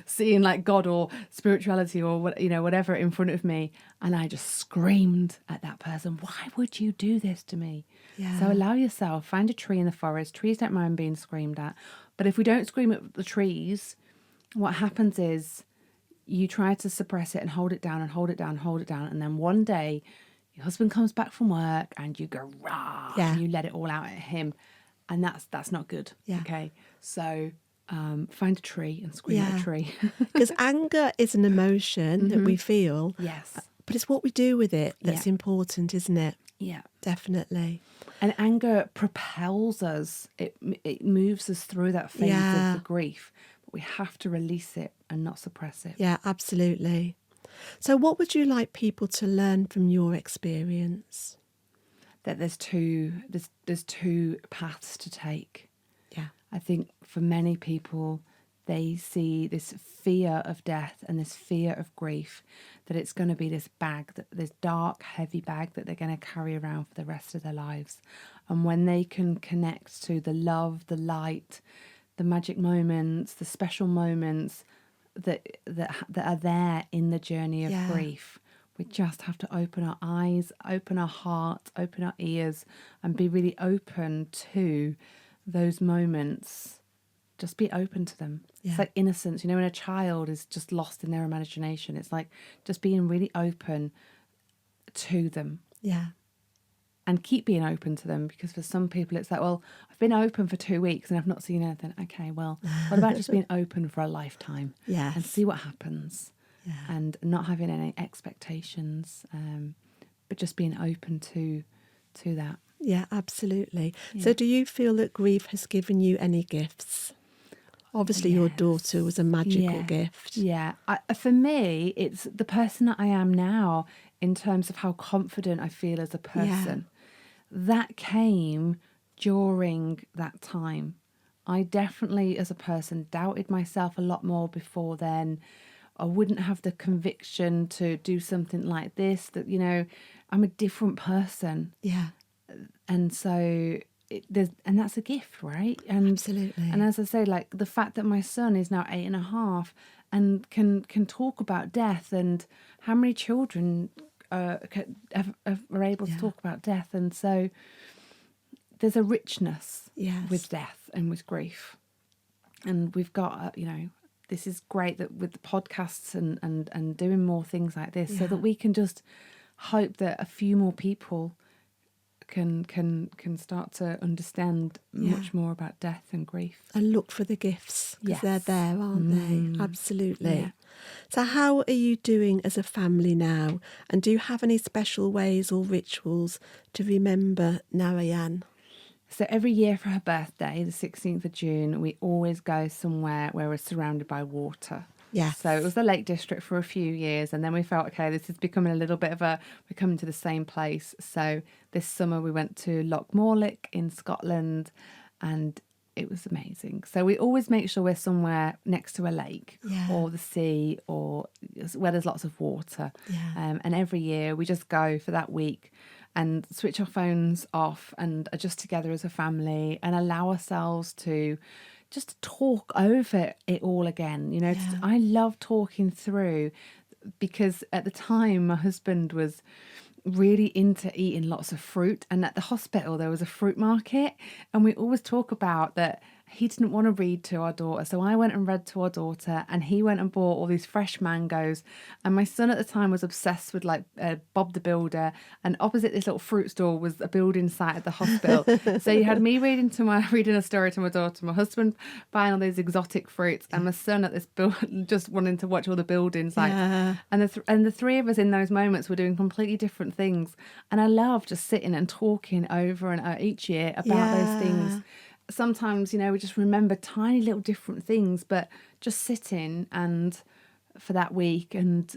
seeing like God or spirituality or whatever in front of me, and I just screamed at that person. Why would you do this to me? Yeah. So allow yourself, find a tree in the forest. Trees don't mind being screamed at, but if we don't scream at the trees, what happens is you try to suppress it and hold it down and hold it down and hold it down, and then one day your husband comes back from work and you go rah, and you let it all out at him, and that's not good. Yeah. Okay, so find a tree and scream at a tree. Because anger is an emotion that we feel. Yes. But it's what we do with it that's important, isn't it? Yeah. Definitely. And anger propels us. It moves us through that phase of the grief. But we have to release it and not suppress it. Yeah, absolutely. So what would you like people to learn from your experience? That there's two paths to take. Yeah. I think for many people, they see this fear of death and this fear of grief, that it's going to be this dark, heavy bag that they're going to carry around for the rest of their lives. And when they can connect to the love, the light, the magic moments, the special moments that are there in the journey of grief, we just have to open our eyes, open our heart, open our ears, and be really open to those moments. Just be open to them. Yeah. It's like innocence. When a child is just lost in their imagination, it's like just being really open to them. Yeah. And keep being open to them, because for some people it's like, well, I've been open for 2 weeks and I've not seen anything. Okay, well, what about just being open for a lifetime? Yes. And see what happens. Yeah. And not having any expectations, but just being open to that. Yeah, absolutely. Yeah. So do you feel that grief has given you any gifts? Obviously, your daughter was a magical gift. Yeah. For me, it's the person that I am now in terms of how confident I feel as a person. That came during that time. I definitely, as a person, doubted myself a lot more before then. I wouldn't have the conviction to do something like this, that, I'm a different person. Yeah. And so and that's a gift, right? And absolutely. And as I say, like the fact that my son is now 8.5 and can talk about death, and how many children are able to talk about death. And so there's a richness with death and with grief. And we've got, this is great that with the podcasts and doing more things like this, so that we can just hope that a few more people can start to understand much more about death and grief. And look for the gifts, because they're there, aren't they? Absolutely. Yeah. So how are you doing as a family now? And do you have any special ways or rituals to remember Narayan? So every year for her birthday, the 16th of June, we always go somewhere where we're surrounded by water. Yeah. So it was the Lake District for a few years, and then we felt, okay, this is becoming a little bit of we're coming to the same place. So this summer we went to Loch Morlich in Scotland, and it was amazing. So we always make sure we're somewhere next to a lake or the sea, or where there's lots of water. Yeah. And every year we just go for that week and switch our phones off and are just together as a family and allow ourselves to just talk over it all again. I love talking through, because at the time my husband was really into eating lots of fruit, and at the hospital there was a fruit market, and we always talk about that he didn't want to read to our daughter. So I went and read to our daughter, and he went and bought all these fresh mangoes. And my son at the time was obsessed with like Bob the Builder. And opposite this little fruit store was a building site at the hospital. So you had me reading a story to my daughter, my husband buying all these exotic fruits, and my son at this just wanting to watch all the building sites. Yeah. And the three of us in those moments were doing completely different things. And I love just sitting and talking over and each year about those things. Sometimes, we just remember tiny little different things, but just sitting and for that week and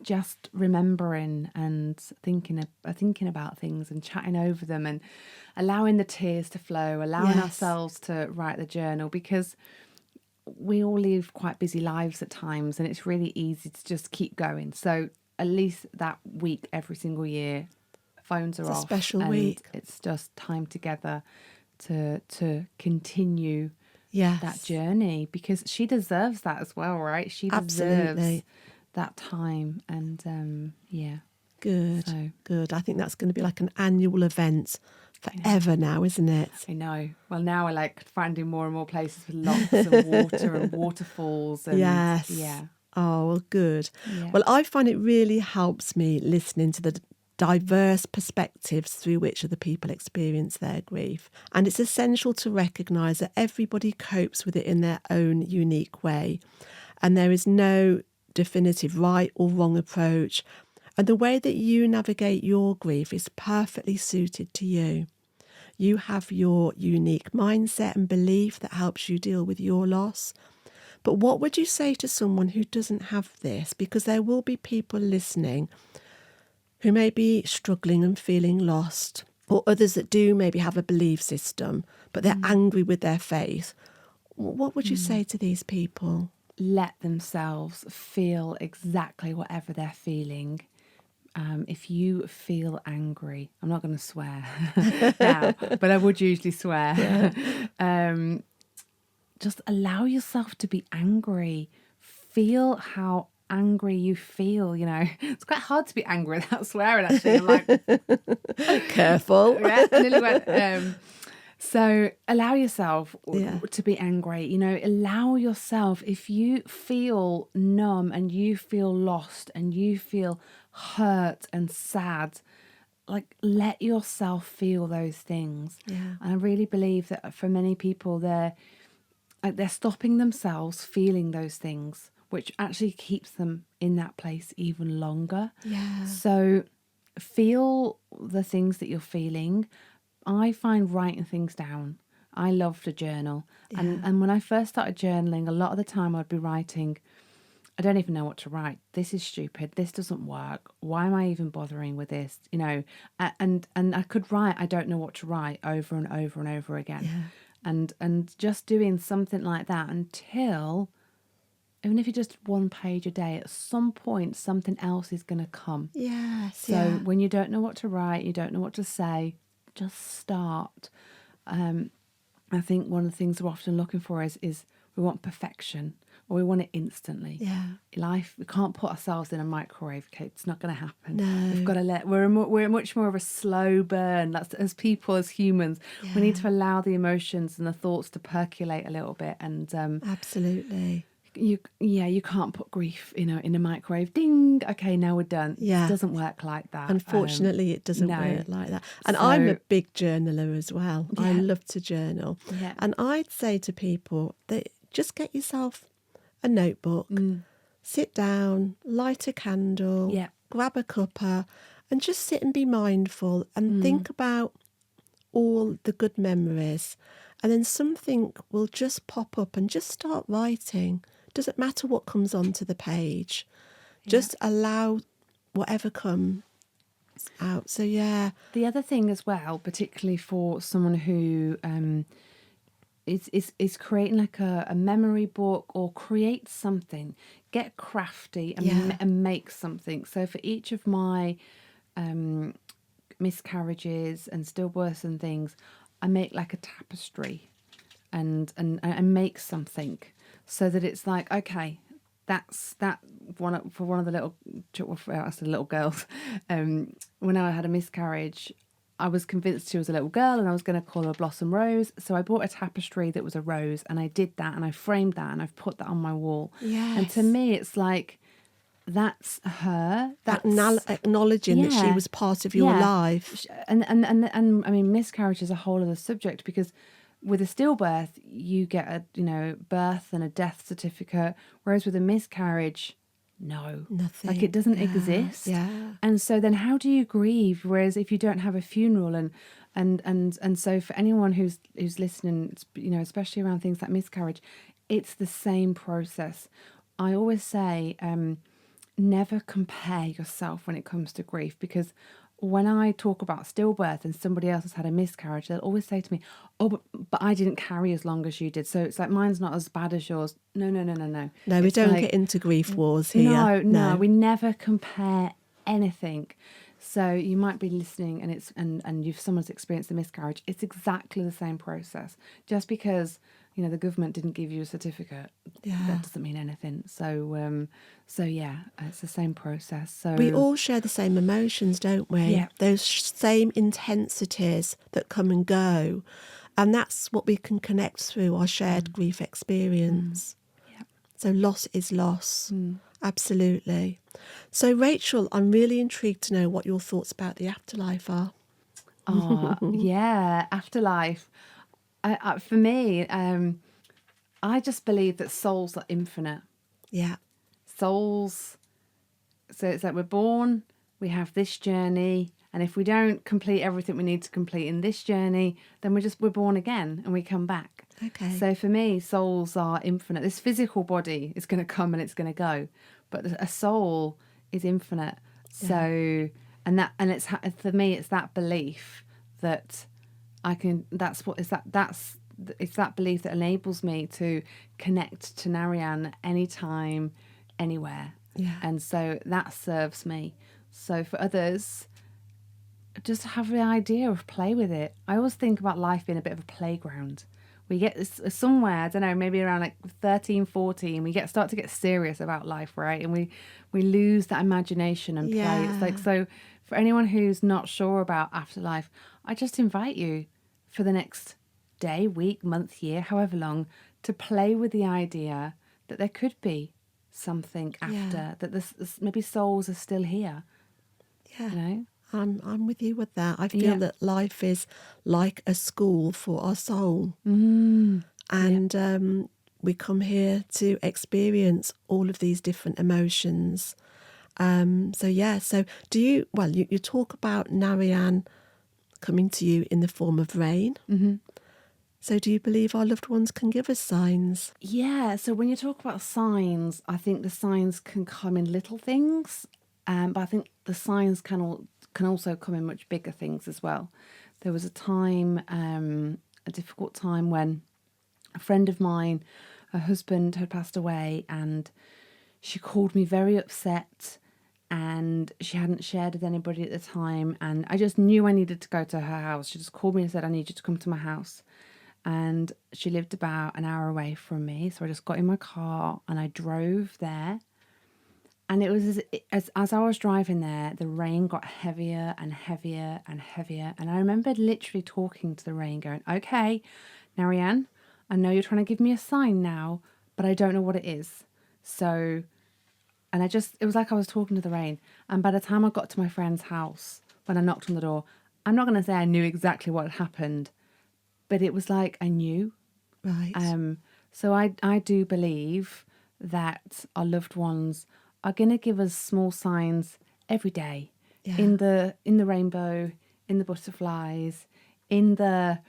just remembering and thinking about things and chatting over them and allowing the tears to flow, allowing ourselves to write the journal, because we all live quite busy lives at times and it's really easy to just keep going. So at least that week every single year, phones are off. It's a special and week. It's just time together to continue that journey, because she deserves that as well, right? She deserves that time. And Good. I think that's going to be like an annual event forever now, isn't it? I know. Well, now we're like finding more and more places with lots of water and waterfalls. And, yes. Yeah. Oh, well, good. Yeah. Well, I find it really helps me listening to the diverse perspectives through which other people experience their grief. And it's essential to recognise that everybody copes with it in their own unique way. And there is no definitive right or wrong approach. And the way that you navigate your grief is perfectly suited to you. You have your unique mindset and belief that helps you deal with your loss. But what would you say to someone who doesn't have this? Because there will be people listening who may be struggling and feeling lost, or others that do maybe have a belief system, but they're angry with their faith. What would you say to these people? Let themselves feel exactly whatever they're feeling. If you feel angry, I'm not going to swear now, but I would usually swear. Just allow yourself to be angry. Feel how angry you feel. It's quite hard to be angry without swearing, actually. I'm like, careful. Yeah, I nearly went. So allow yourself to be angry. Allow yourself, if you feel numb and you feel lost and you feel hurt and sad, like let yourself feel those things. Yeah. And I really believe that for many people, they're stopping themselves feeling those things, which actually keeps them in that place even longer. Yeah. So feel the things that you're feeling. I find writing things down. I love to journal. Yeah. And when I first started journaling, a lot of the time I'd be writing, I don't even know what to write. This is stupid. This doesn't work. Why am I even bothering with this? And I could write, I don't know what to write, over and over and over again. Yeah. And just doing something like that until, even if you're just 1 page a day, at some point something else is going to come. Yes. So when you don't know what to write, you don't know what to say, just start. I think one of the things we're often looking for is we want perfection, or we want it instantly. Yeah. Life, we can't put ourselves in a microwave. Okay, it's not going to happen. No. We've got to we're much more of a slow burn. That's as people, as humans. Yeah. We need to allow the emotions and the thoughts to percolate a little bit. And absolutely. You can't put grief, in a microwave. Ding. Okay, now we're done. Yeah. It doesn't work like that. Unfortunately, it doesn't work like that. And So, I'm a big journaler as well. Yeah. I love to journal. Yeah. And I'd say to people that just get yourself a notebook, sit down, light a candle, grab a cuppa, and just sit and be mindful and think about all the good memories. And then something will just pop up, and just start writing. Doesn't matter what comes onto the page. Just allow whatever comes out. So, yeah. The other thing as well, particularly for someone who is creating like a memory book, or create something, get crafty and make something. So for each of my miscarriages and stillbirths and things, I make like a tapestry and make something, so that it's like, okay, that's that one for one of the little, that's the little girls. When I had a miscarriage, I was convinced she was a little girl and I was going to call her Blossom Rose. So I bought a tapestry that was a rose, and I did that, and I framed that, and I've put that on my wall. Yes. And to me, it's like, that's her. That's Acknowledging that she was part of your life. And I mean, miscarriage is a whole other subject, because with a stillbirth, you get a birth and a death certificate, whereas with a miscarriage, no, nothing. Like, it doesn't exist. Yeah. And so then how do you grieve? Whereas if you don't have a funeral, and so for anyone who's listening, especially around things like miscarriage, it's the same process. I always say, never compare yourself when it comes to grief, because when I talk about stillbirth and somebody else has had a miscarriage, they'll always say to me, "Oh, but I didn't carry as long as you did, so it's like mine's not as bad as yours." No. No, we don't get into grief wars here. No, we never compare anything. So you might be listening, and someone's experienced a miscarriage. It's exactly the same process. Just because the government didn't give you a certificate, that doesn't mean anything. So yeah, it's the same process. So we all share the same emotions, don't we? Yeah. Those same intensities that come and go, and that's what we can connect through our shared grief experience. Yeah. So loss is loss. Absolutely. So Rachel, I'm really intrigued to know what your thoughts about the afterlife are. Yeah, afterlife. For me, I just believe that souls are infinite. Yeah. Souls. So it's like we're born, we have this journey, and if we don't complete everything we need to complete in this journey, then we're born again and we come back. Okay. So for me, souls are infinite. This physical body is going to come and it's going to go, but a soul is infinite. Yeah. So it's for me, it's that belief that I can. It's that belief that enables me to connect to Narayan anytime, anywhere. Yeah. And so that serves me. So for others, just have the idea of play with it. I always think about life being a bit of a playground. We get somewhere, I don't know, maybe around like 13, 14, we start to get serious about life, right? And we lose that imagination and play. Yeah. It's like, so for anyone who's not sure about afterlife, I just invite you for the next day, week, month, year, however long, to play with the idea that there could be something after, that this maybe souls are still here. Yeah. I'm with you with that. I feel that life is like a school for our soul. And we come here to experience all of these different emotions. So do you talk about Narayan coming to you in the form of rain. So do you believe our loved ones can give us signs? Yeah, so when you talk about signs, I think the signs can come in little things, but I think the signs can also come in much bigger things as well. There was a time, a difficult time, when a friend of mine, her husband had passed away, and she called me very upset, and she hadn't shared with anybody at the time, and I just knew I needed to go to her house. She just called me and said, "I need you to come to my house." And she lived about an hour away from me, so I just got in my car and I drove there. And it was as I was driving there, the rain got heavier and heavier and heavier. And I remembered literally talking to the rain, going, "Okay, Narayan, I know you're trying to give me a sign now, but I don't know what it is." So, and it was like I was talking to the rain. And by the time I got to my friend's house, when I knocked on the door, I'm not going to say I knew exactly what had happened, but it was like I knew. Right. So I do believe that our loved ones are going to give us small signs every day. Yeah. In the rainbow, in the butterflies, in the,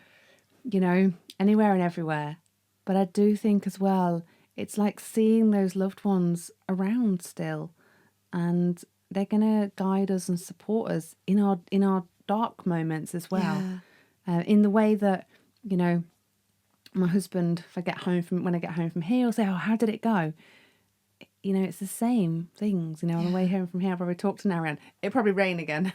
anywhere and everywhere. But I do think as well, it's like seeing those loved ones around still, and they're going to guide us and support us in our dark moments as well. Yeah. In the way that, my husband, when I get home from here, will say, "Oh, how did it go?" It's the same things. On the way home from here, I'll probably talk to Narayan. It'll probably rain again.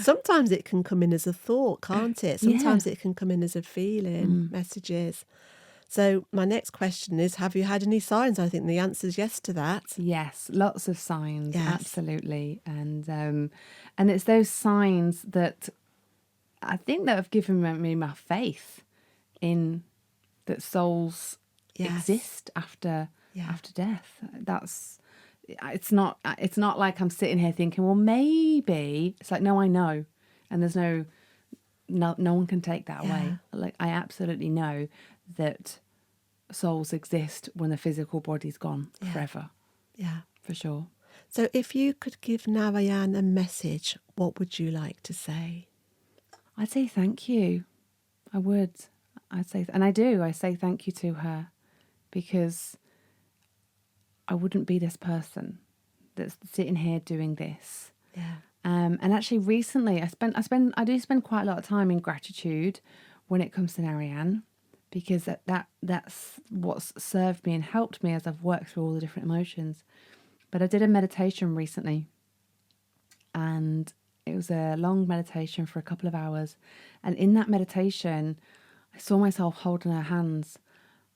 Sometimes it can come in as a thought, can't it? Sometimes it can come in as a feeling, messages. So my next question is, have you had any signs? I think the answer is yes to that. Yes, lots of signs, Yes. absolutely. And it's those signs that I think that have given me my faith in that souls exist after death. It's not like I'm sitting here thinking, well, maybe. It's like, no, I know. And there's no one can take that away. Like, I absolutely know that souls exist when the physical body's gone forever. Yeah. For sure. So if you could give Narayan a message, what would you like to say? I'd say thank you. I would. I'd say, and I do. I say thank you to her, because I wouldn't be this person that's sitting here doing this. Yeah. And actually, recently, I do spend quite a lot of time in gratitude when it comes to Narayan, because that's what's served me and helped me as I've worked through all the different emotions. But I did a meditation recently, and it was a long meditation for a couple of hours. And in that meditation, I saw myself holding her hands,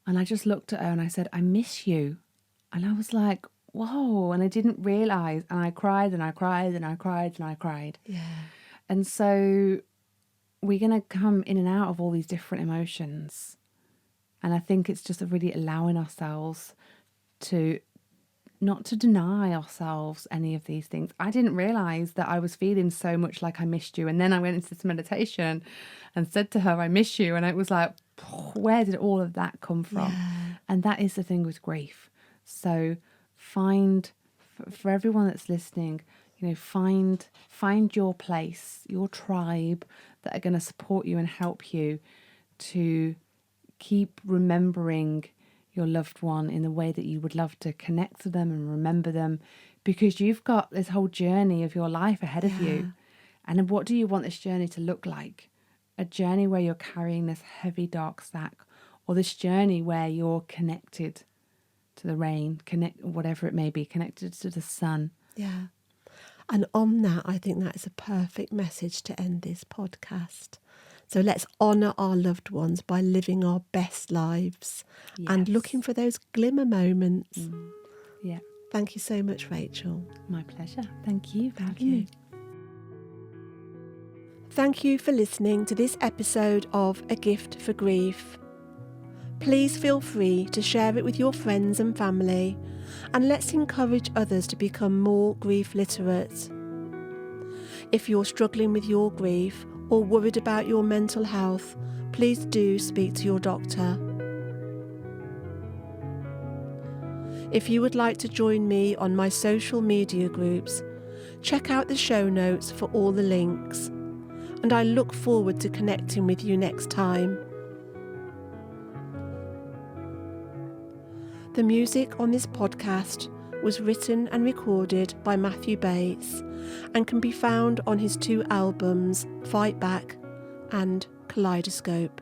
and I just looked at her and I said, I miss you. And I was like, whoa. And I didn't realize. And I cried and I cried and I cried and I cried. Yeah. And so we're going to come in and out of all these different emotions. And I think it's just really allowing ourselves to not to deny ourselves any of these things. I didn't realize that I was feeling so much like I missed you. And then I went into this meditation and said to her, I miss you. And it was like, where did all of that come from? Yeah. And that is the thing with grief. So find, for everyone that's listening, find your place, your tribe that are going to support you and help you to keep remembering your loved one in the way that you would love to connect to them and remember them, because you've got this whole journey of your life ahead of you. And what do you want this journey to look like? A journey where you're carrying this heavy, dark sack, or this journey where you're connected to the rain, whatever it may be, connected to the sun. Yeah. And on that, I think that is a perfect message to end this podcast. So let's honour our loved ones by living our best lives and looking for those glimmer moments. Yeah. Thank you so much, Rachel. My pleasure. Thank you for having me. Thank you for listening to this episode of A Gift for Grief. Please feel free to share it with your friends and family, and let's encourage others to become more grief literate. If you're struggling with your grief or worried about your mental health, please do speak to your doctor. If you would like to join me on my social media groups, check out the show notes for all the links, and I look forward to connecting with you next time. The music on this podcast was written and recorded by Matthew Bates and can be found on his 2 albums, Fight Back and Kaleidoscope.